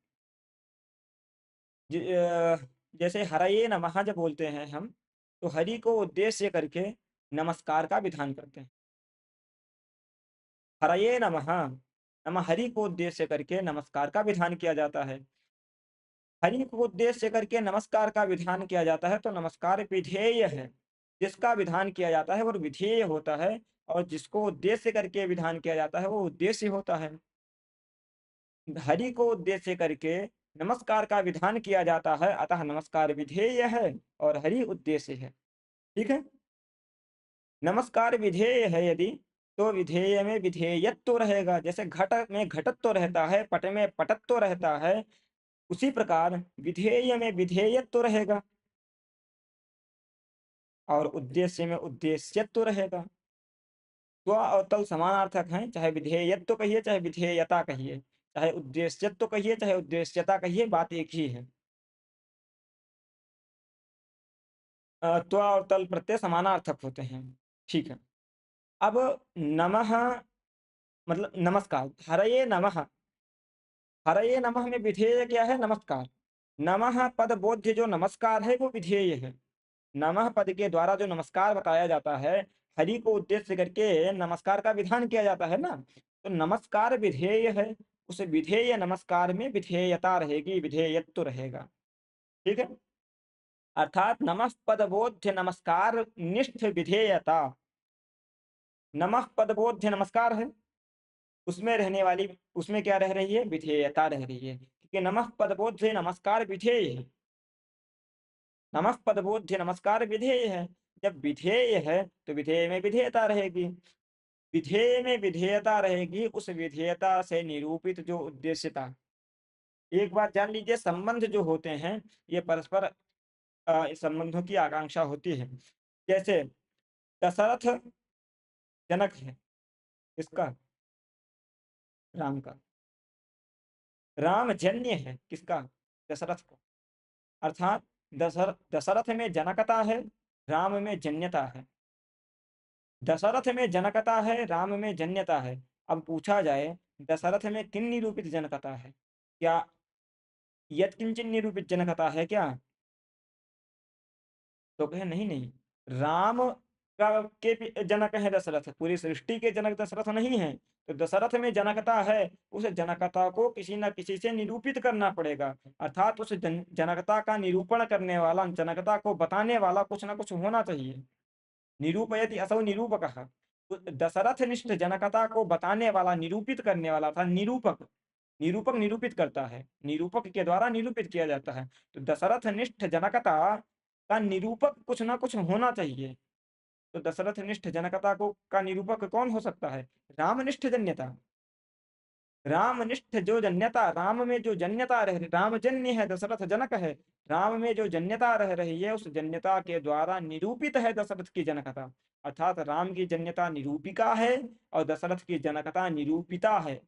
जैसे हरये नमः जब बोलते हैं हम, तो हरि को उद्देश्य करके नमस्कार का विधान करते हैं। हरये नमः, नमः हरि को उद्देश्य करके नमस्कार का विधान किया जाता है। हरि को उद्देश्य करके नमस्कार का विधान किया जाता है, तो नमस्कार विधेय है। जिसका विधान किया जाता है वो विधेय होता है, और जिसको उद्देश्य करके विधान किया जाता है वो उद्देश्य होता है। हरि को उद्देश्य करके नमस्कार का विधान किया जाता है, अतः नमस्कार विधेय है और हरि उद्देश्य है। ठीक है। नमस्कार विधेय है यदि, तो विधेय में विधेयत्व रहेगा। जैसे घट में घटत्व रहता है, पट में पटत्व रहता है, उसी प्रकार विधेय में विधेयत्व रहेगा और उद्देश्य में उद्देश्यत्व रहेगा। स्व और तल समानार्थक हैं, चाहे विधेयत्व कहिए चाहे विधेयता कहिए, चाहे उद्देश्यत्व कहिए चाहे उद्देश्यता कहिए, बात एक ही है। त्व और तल प्रत्यय समानार्थक होते हैं। ठीक है। अब नमः मतलब नमस्कार, हरये नमः, हरये नमः में विधेय क्या है, नमस्कार। नमः पद बोध्य जो नमस्कार है वो विधेय है। नमः पद के द्वारा जो नमस्कार बताया जाता है, हरि को उद्देश्य करके नमस्कार का विधान किया जाता है ना, तो नमस्कार विधेय है। उस विधेय नमस्कार में विधेयता रहेगी, विधेयत्व रहेगा। ठीक है। अर्थात नमः पद बोध्य नमस्कार निष्ठ विधेयता, नमः पद बोध्य नमस्कार है, उसमें रहने वाली, उसमें क्या रह रही है, विधेयता रह रही है, क्योंकि नमः पद बोध्य नमस्कार विधेय है। नमः पद बोध्य नमस्कार विधेय है। जब विधेय है तो विधेय में विधेयता रहेगी, विधेय में विधेयता रहेगी, उस विधेयता से निरूपित जो उद्देश्यता। एक बात जान लीजिए, संबंध जो होते हैं ये परस्पर संबंधों की आकांक्षा होती है। जैसे दशरथ जनक है, किसका, राम का। राम जन्य है, किसका, दशरथ का। अर्थात दशरथ में जनकता है, राम में जन्यता है। दशरथ में जनकता है, राम में जन्यता है। अब पूछा जाए दशरथ में किन निरूपित जनकता है, क्या यत्किंचन निरूपित जनकता है क्या? तो कहे नहीं नहीं, राम का के जनक है दशरथ, पूरी सृष्टि के जनक दशरथ नहीं है। तो दशरथ में जनकता है, उस जनकता को किसी न किसी से निरूपित करना पड़ेगा। अर्थात उस जनकता का निरूपण करने वाला, जनकता को बताने वाला कुछ ना कुछ होना चाहिए। निरूपयति असौ निरूपकः, दशरथ निष्ठ जनकता को बताने वाला, निरूपित करने वाला था निरूपक। निरूपक निरूपित करता है, निरूपक के द्वारा निरूपित किया जाता है। तो दशरथ निष्ठ जनकता का निरूपक कुछ ना कुछ होना चाहिए। तो दशरथ निष्ठ जनकता को का निरूपक कौन हो सकता है? रामनिष्ठ जन्यता। रामनिष्ठ जो जन्यता, राम में जो जन्यता रह रही, राम जन्य है, दशरथ जनक है, राम में जो जन्यता रह रही है उस जन्यता के द्वारा निरूपित है दशरथ की जनकता। अर्थात राम की जन्यता निरूपिका है और दशरथ की जनकता निरूपिता है।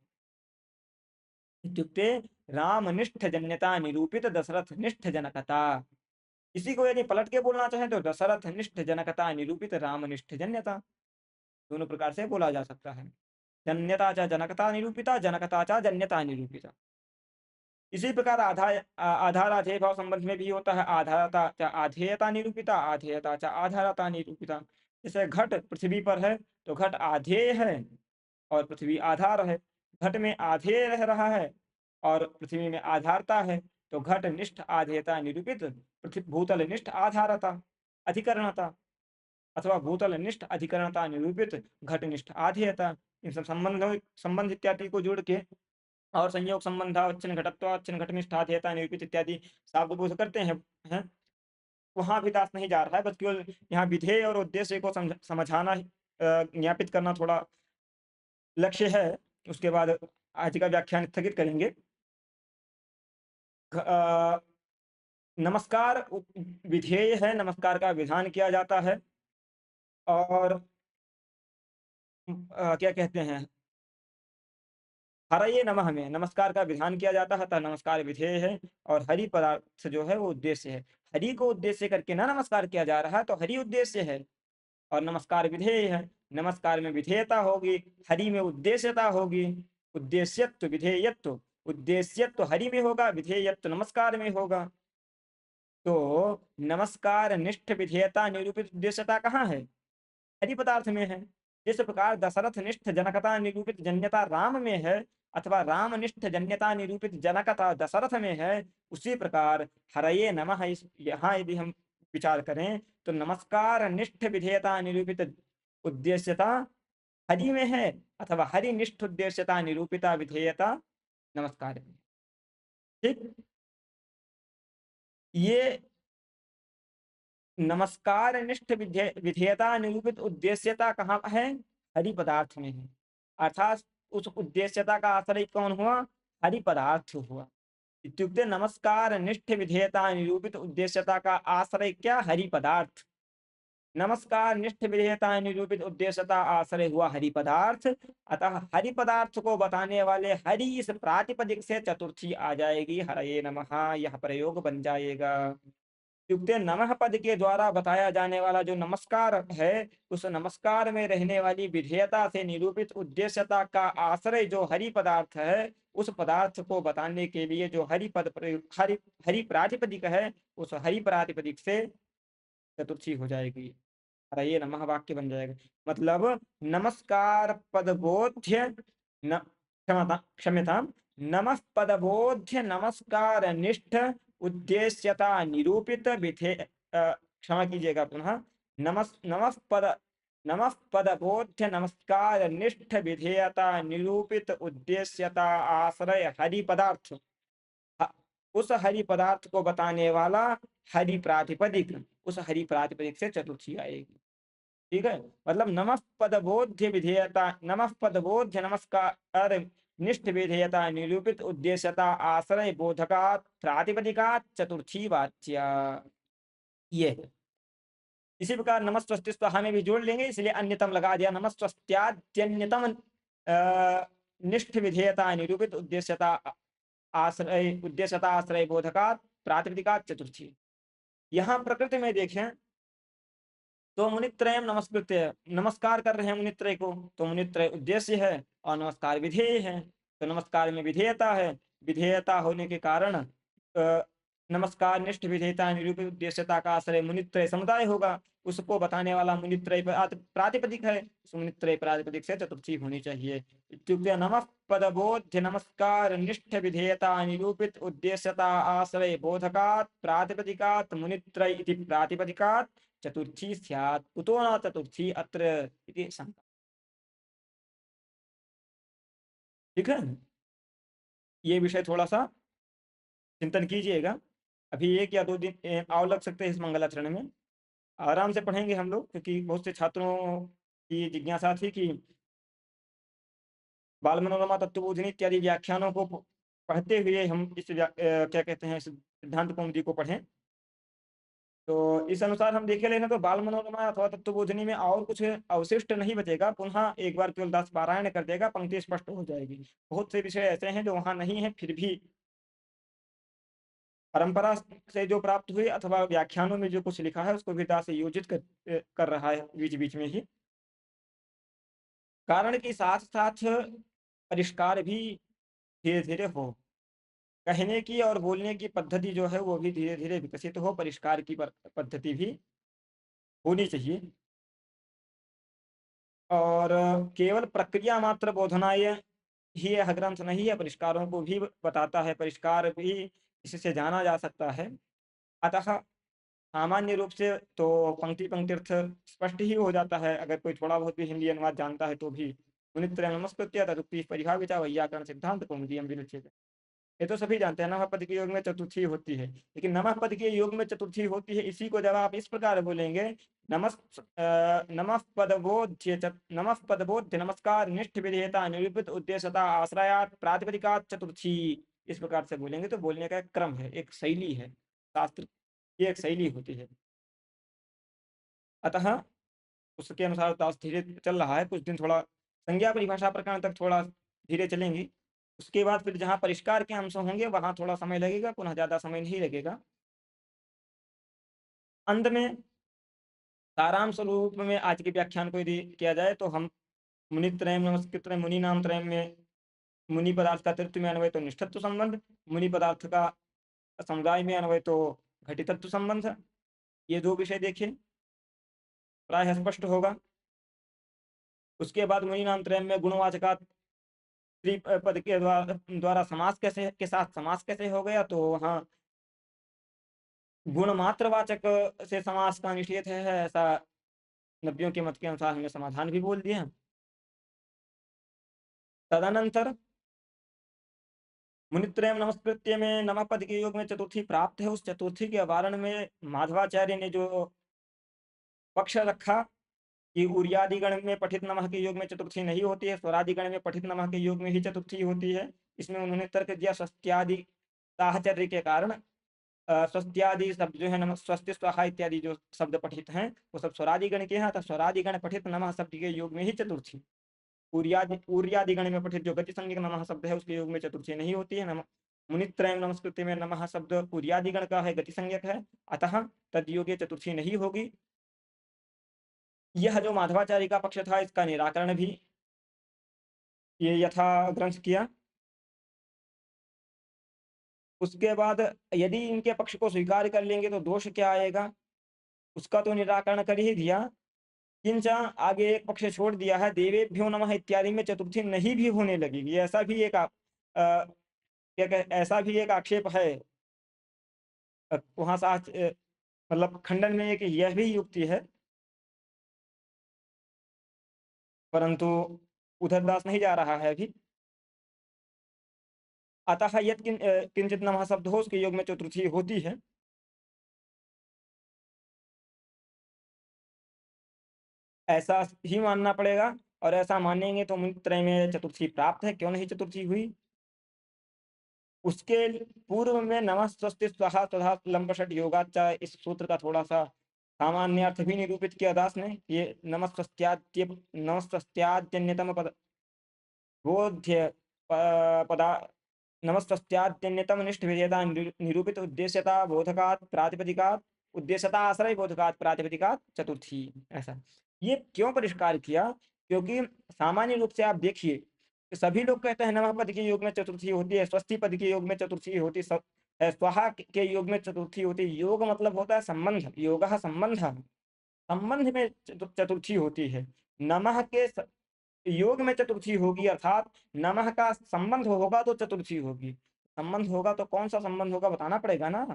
इत्युक्ते रामनिष्ठ जन्यता निरूपित दशरथ निष्ठ जनकता। इसी को यदि पलट के बोलना चाहें तो दशरथ निष्ठ जनकता निरूपित रामनिष्ठ जन्यता, दोनों प्रकार से बोला जा सकता है। जन्यता च जनकता निरूपिता, जनकता च जन्यता निरूपिता। इसी प्रकार आधाराधेय भाव संबंध में भी होता है, आधारता च आधेयता निरूपिता, आधेयता च आधारता निरूपिता। जैसे घट पृथ्वी पर है तो घट आधेय है और पृथ्वी आधार है। घट में आधेय रह रहा है और पृथ्वी में आधारता है, तो घट निष्ठ आधेयता निरूपित पृथ्वी भूतल निष्ठ आधारता अधिकरणता, अथवा भूतल निष्ठ अधिकरणता निरूपित घटनिष्ठ आधेयता। इन सब संबंध इत्यादि को जोड़ के और संयोग संबंध अवच्छिन्न घटत्वाच्छिन्न घटनिष्ठ आधेयता निरूपित इत्यादि शाब्द बोध करते हैं। वहां भी दास नहीं जा रहा है, बस केवल यहाँ विधेय और उद्देश्य को समझाना ज्ञापित करना थोड़ा लक्ष्य है। उसके बाद आज का व्याख्यान स्थगित करेंगे। नमस्कार विधेय है, नमस्कार का विधान किया जाता है और क्या कहते हैं, हरये नमः में नमस्कार का विधान किया जाता है, अतः नमस्कार विधेय है और हरि पदार्थ जो है वो उद्देश्य है। हरि को उद्देश्य करके ना नमस्कार किया जा रहा है, तो हरि उद्देश्य है और नमस्कार विधेय है। नमस्कार में विधेयता होगी, हरि में उद्देश्यता होगी। उद्देश्यत्व विधेयत्व, उद्देश्यत्व हरि में होगा, विधेयत्व नमस्कार में होगा। तो नमस्कार निष्ठ विधेयता निरूपित उद्देश्यता कहाँ है? हरि पदार्थ में है। जिस प्रकार दशरथ निष्ठ जनकता निरूपित जन्यता राम में है, अथवा राम निष्ठ जन्यता निरूपित जनकता दशरथ में है, उसी प्रकार हरये नमः इस यहाँ यदि हम विचार करें तो नमस्कार निष्ठ विधेयता निरूपित उद्देश्यता हरि में है, अथवा हरि निष्ठ उद्देश्यता निरूपिता विधेयता नमस्कार में। ठीक, ये नमस्कार निष्ठ विधेयता निरूपित उद्देश्यता कहाँ है? हरि पदार्थ में है। अर्थात उस उद्देश्यता का आश्रय कौन हुआ? हरि पदार्थ हुआ। इत्युक्ते नमस्कार निष्ठ विधेयता निरूपित उद्देश्यता का आश्रय क्या? हरि पदार्थ। नमस्कार निष्ठ विधेयता निरूपित उद्देश्यता आश्रय हुआ हरि पदार्थ, अतः हरि पदार्थ को बताने वाले हरि इस प्रातिपदिक से चतुर्थी आ जाएगी, हरये नमः, यह प्रयोग बन जाएगा। युक्ते नमः पद के द्वारा बताया जाने वाला जो नमस्कार है, उस नमस्कार में रहने वाली विधेयता से निरूपित उद्देश्यता का आश्रय जो हरि पदार्थ है, उस पदार्थ को बताने के लिए जो हरि पद प्रयोग हरि प्रातिपदिक है, उस हरि प्रातिपदिक से चतुर्थी हो जाएगी, हरये नमः वाक्य बन जाएगा। मतलब नमस्कार पदबोध्य न क्षम्यताम, नमः पदबोध्य नमस्कार निष्ठ उद्देश्यता निरूपित क्षमा कीजिएगा पुनः, नमः पदबोध्य नमस्कार निष्ठ विधेयता निरूपित उद्देश्यता आश्रय हरि पदार्थ, उस हरि पदार्थ को बताने वाला हरि प्रातिपदिक, उस हरि प्रातिपदिक से चतुर्थी आएगी। ठीक है, मतलब नमः पदबोध्य विधेयता, नमः पदबोध्य नमस्कार निष्ठ विधेयता निरूपित उद्देश्यता आश्रय बोधका प्रातिपदिका चतुर्थी वाच्य, ये है। इसी प्रकार नमस्वस्ति स्वाहा में भी जोड़ लेंगे, इसलिए अन्यतम लगा दिया। नमस्वस्त्याद्यन्यतम निष्ठ विधेयता निरूपित उद्देश्यता आश्रय बोधका प्रातिपदिका चतुर्थी। यहाँ प्रकृति में देखें तो मुनित्रयम नमस्कृत्य, नमस्कार कर रहे हैं मुनित्रय को, तो मुनित्रय उद्देश्य है और नमस्कार विधेय है। तो नमस्कार में विधेयता है, विधेयता होने के कारण नमस्कार निष्ठ विधेयता निरूपित उद्देश्यता का आश्रय मुनित्रय समुदाय होगा, उसको बताने वाला मुनित्रय प्रातिपदिक है, उस मुनित्रय प्रातिपदिक से चतुर्थी होनी चाहिए। इत्युक्ते नमः पदबोध्य नमस्कार निष्ठ विधेयता निरूपित उद्देश्यता आश्रय बोधकात् प्रातिपदिकात् मुनित्रय इति प्रातिपदिकात् चतुर्थी स्यात्, कुतो न चतुर्थी अत्र इति शंका। ठीक है, ये विषय थोड़ा सा चिंतन कीजिएगा। अभी 1 या 2 दिन और लग सकते हैं इस मंगलाचरण में। आराम से पढ़ेंगे हम लोग, क्योंकि बहुत से छात्रों की जिज्ञासा थी कि बाल मनोरमा, तत्वबोधिनी इत्यादि व्याख्यानों को पढ़ते हुए हम क्या कहते हैं, सिद्धांत कौमुदी को पढ़ें। तो इस अनुसार हम देखे लेना, तो बाल मनोरमा अथवा तत्वबोधिनी में और कुछ अवशिष्ट नहीं बचेगा। पुनः एक बार केवल दास पारायण कर देगा, पंक्ति स्पष्ट हो जाएगी। बहुत से विषय ऐसे हैं जो वहां नहीं है, फिर भी परंपरा से जो प्राप्त हुए अथवा व्याख्यानों में जो कुछ लिखा है उसको भी दास योजित कर रहा है बीच बीच में ही। कारण के साथ साथ परिष्कार भी धीरे धीरे हो, कहने की और बोलने की पद्धति जो है वो भी धीरे धीरे विकसित हो, परिष्कार की पद्धति भी होनी चाहिए। और केवल प्रक्रिया मात्र बोधनाय ही यह ग्रंथ नहीं है, परिष्कारों को भी बताता है, परिष्कार भी इससे जाना जा सकता है। अतः सामान्य रूप से तो पंक्ति पंक्तिर्थ स्पष्ट ही हो जाता है, अगर कोई थोड़ा बहुत भी हिंदी अनुवाद जानता है तो भी। मुनित्रयं नमस्कृत्य तदुक्ति परिभाविता वैयाकरण सिद्धांत कौमुदीयं विरच्यते। ये तो सभी जानते हैं, नमः पद के योग में चतुर्थी होती है, लेकिन नमः पद के योग में चतुर्थी होती है, इसी को जब आप इस प्रकार बोलेंगे, नमः पदबोध्य नमस्कार निष्ठ विधेयता निरूपित उद्देश्यता आश्रयात प्रातिपदिकात चतुर्थी, इस प्रकार से बोलेंगे तो बोलने का एक क्रम है, एक शैली है, शास्त्र की एक शैली होती है। अतः उसके अनुसार दास धीरे चल रहा है, कुछ दिन थोड़ा संज्ञा परिभाषा प्रकरण तक थोड़ा धीरे चलेंगे। उसके बाद फिर जहाँ परिष्कार के अंश होंगे वहां थोड़ा समय लगेगा, पुनः ज्यादा समय नहीं लगेगा। अंत में सारांश स्वरूप में आज के व्याख्यान को यदि किया जाए तो हम मुनित्रयम् नमस्कृत्यं मुनि नाम त्रय में मुनि पदार्थ का तृतीय में अन्वय तो निष्ठत्व संबंध, मुनि पदार्थ का समुदाय में अन्वय तो घटितत्व संबंध, ये दो विषय देखें, प्राय स्पष्ट होगा। उसके बाद मुनि नाम त्रय में गुणवाचका पद के द्वारा समास कैसे के साथ समास कैसे हो गया, तो वहाँ गुण मात्रवाचक से समास का निषेध है, ऐसा नब्बियों के मत के अनुसार हमने समाधान भी बोल दिया। तदनंतर मुनित्रयम् नमस्कृत्य में नमः पद के योग में चतुर्थी प्राप्त है, उस चतुर्थी के वारण में माधवाचार्य ने जो पक्ष रखा कि उर्यादिगण में पठित नमः के योग में चतुर्थी नहीं होती है, स्वरादिगण में पठित नमः के योग में ही चतुर्थी होती है। इसमें उन्होंने तर्क दिया स्वस्त्यादि साहचर्य के कारण। स्वस्त्यादि शब्द जो है नमः स्वस्ति स्वाहा इत्यादि जो शब्द पठित हैं वो सब स्वरादिगण के हैं, तो स्वरादिगण पठित नमः शब्द के योग में ही चतुर्थी। उर्यादिगण में पठित जो गति संज्ञक नमः शब्द है उसके योग में चतुर्थी नहीं होती है। नमः मुनित्रयम् नमस्कृत्य में नमः शब्द उर्यादिगण का है, गति संज्ञक है, अतः तद योगे चतुर्थी नहीं होगी। यह जो माधवाचार्य का पक्ष था इसका निराकरण भी ये यथा ग्रंथ किया। उसके बाद यदि इनके पक्ष को स्वीकार कर लेंगे तो दोष क्या आएगा, उसका तो निराकरण कर ही दिया। किंच आगे एक पक्ष छोड़ दिया है, देवेभ्यो नमः इत्यादि में चतुर्थी नहीं भी होने लगेगी, ऐसा भी एक ऐसा भी एक आक्षेप है। वहां मतलब खंडन में एक यह भी युक्ति है, परंतु उधर दास नहीं जा रहा है अभी। अतः यद किंचित नमः शब्द हो उसके योग में चतुर्थी होती है। ऐसा ही मानना पड़ेगा, और ऐसा मानेंगे तो मुनित्रय में चतुर्थी प्राप्त है, क्यों नहीं चतुर्थी हुई। उसके पूर्व में नमः स्वस्ति स्वाहा तथा लंबषट योगाचा इस सूत्र का थोड़ा सा सामान्य अर्थ भी निरूपित किया दास ने। ये नमस्त्याद्यन्यतम पद बोध्य पदा नमस्त्याद्यन्यतम निष्ठ विधेयता निरूपित उद्देश्यता बोधकात प्रातिपदिकात उद्देश्यता आश्रय बोधकात प्रातिपदिकात चतुर्थी। ऐसा ये क्यों परिष्कार किया, क्योंकि सामान्य रूप से आप देखिए सभी लोग कहते हैं नमः पद के योग में चतुर्थी होती है, स्वस्ति पद के योग में चतुर्थी होती है, स्वाहा के योग में चतुर्थी होती है। योग मतलब होता है संबंध, योगः संबंध, संबंध में चतुर्थी होती है। नमः के योग में चतुर्थी होगी, अर्थात नमः का संबंध होगा तो चतुर्थी होगी। संबंध होगा तो कौन सा संबंध होगा बताना पड़ेगा ना,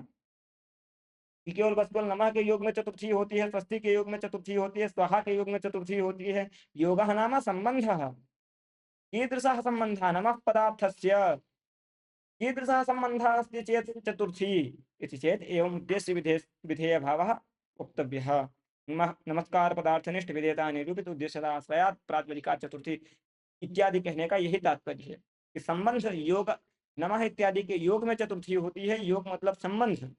कि केवल बस केवल नमः के योग में चतुर्थी होती है, स्वस्ति के योग में चतुर्थी होती है, स्वाहा के योग में चतुर्थी होती है। योगः नाम संबंधः, कीदृशः सम्बन्धः नमः पदार्थस्य कीदृशः सम्बन्धः अस्ति चेत् चतुर्थी इति चेत् एवम् विधेयभावः वक्तव्यः। नमस्कारपदार्थनिष्ठ विधेयता निरूपित उद्देश्यताश्रयात् प्रातिपदिकात् चतुर्थी इत्यादि कहने का यही तात्पर्य है कि संबंध योग, नमः इत्यादि के योग में चतुर्थी होती है। योग मतलब संबंध।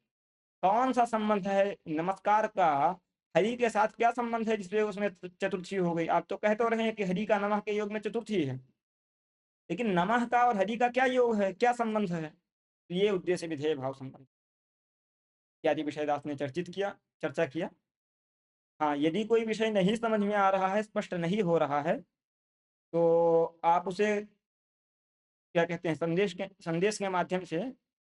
कौन सा संबंध है नमस्कार का? हरि के साथ क्या संबंध है जिसमें उसमें चतुर्थी हो गई? आप तो कह तो रहे हैं कि हरि का नमः के योग में चतुर्थी है, लेकिन नमः का और हरि का क्या योग है, क्या संबंध है? तो ये उद्देश्य विधेय भाव संबंध इत्यादि विषय दास ने चर्चा किया। हाँ, यदि कोई विषय नहीं समझ में आ रहा है, स्पष्ट नहीं हो रहा है, तो आप उसे क्या कहते हैं, संदेश के माध्यम से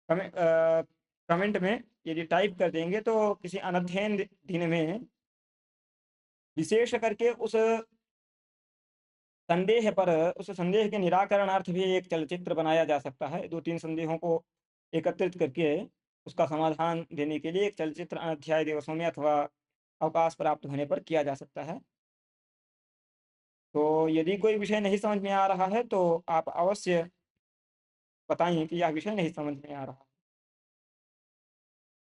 कमेंट में यदि टाइप कर देंगे तो किसी अनध्ययन दिन में विशेष करके उस संदेह के निराकरणार्थ भी एक चलचित्र बनाया जा सकता है। 2-3 संदेहों को एकत्रित करके उसका समाधान देने के लिए एक चलचित्र अध्याय दिवसों में अथवा अवकाश प्राप्त होने पर किया जा सकता है। तो यदि कोई विषय नहीं समझ में आ रहा है तो आप अवश्य बताइए कि यह विषय नहीं समझ में आ रहा।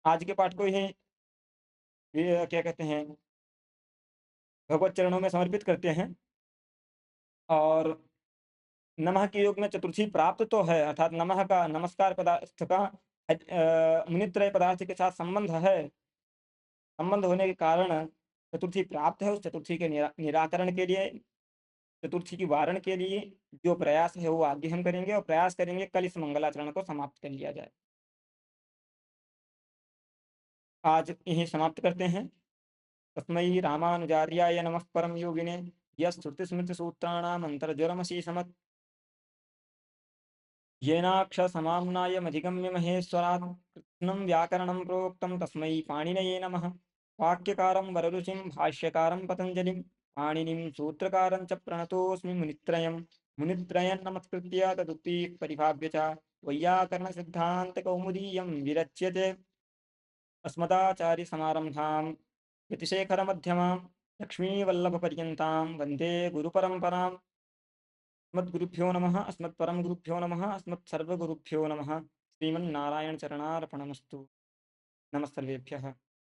आज के पाठ को ही ये क्या कहते हैं, भगवत चरणों में समर्पित करते हैं। और नमः के योग में चतुर्थी प्राप्त तो है, अर्थात नमः का, नमस्कार पदार्थ का मुनित्रय पदार्थ के साथ संबंध है। संबंध होने के कारण चतुर्थी प्राप्त है। उस चतुर्थी के निराकरण के लिए, चतुर्थी की वारण के लिए जो प्रयास है वो आगे हम करेंगे, और प्रयास करेंगे कल इस मंगलाचरण को समाप्त कर लिया जाए। आज यही समाप्त करते हैं। तस्मै रामानुजार्याय नमः परम योगिने यस्तुतिस्मृतिसूत्राणामन्तर्ज्वरमशीसमत् येनाक्षरसमाम्नायमधिगम्य महेश्वरात् कृत्स्नं व्याकरणं प्रोक्तं तस्मै पाणिनये नमः। वाक्यकारं वररुचिं भाष्यकारं पतञ्जलिं पाणिनिं सूत्रकारं च प्रणतोऽस्मि मुनित्रयम्। मुनित्रयं नमस्कृत्य तदुक्तिः परिभाव्य च वैयाकरणसिद्धान्तकौमुदीयं विरच्यते। अस्मदाचार्यसमारम्भां यतिशेखरमध्यमां लक्ष्मीवल्लभपर्यन्तां वन्दे गुरुपरम्पराम्। अस्मद्गुरुभ्यो नमः, अस्मत्परमगुरुभ्यो नमः, अस्मत्सर्वगुरुभ्यो नमः। श्रीमन्नारायणचरणार्पणमस्तु। नमः सर्वेभ्यः।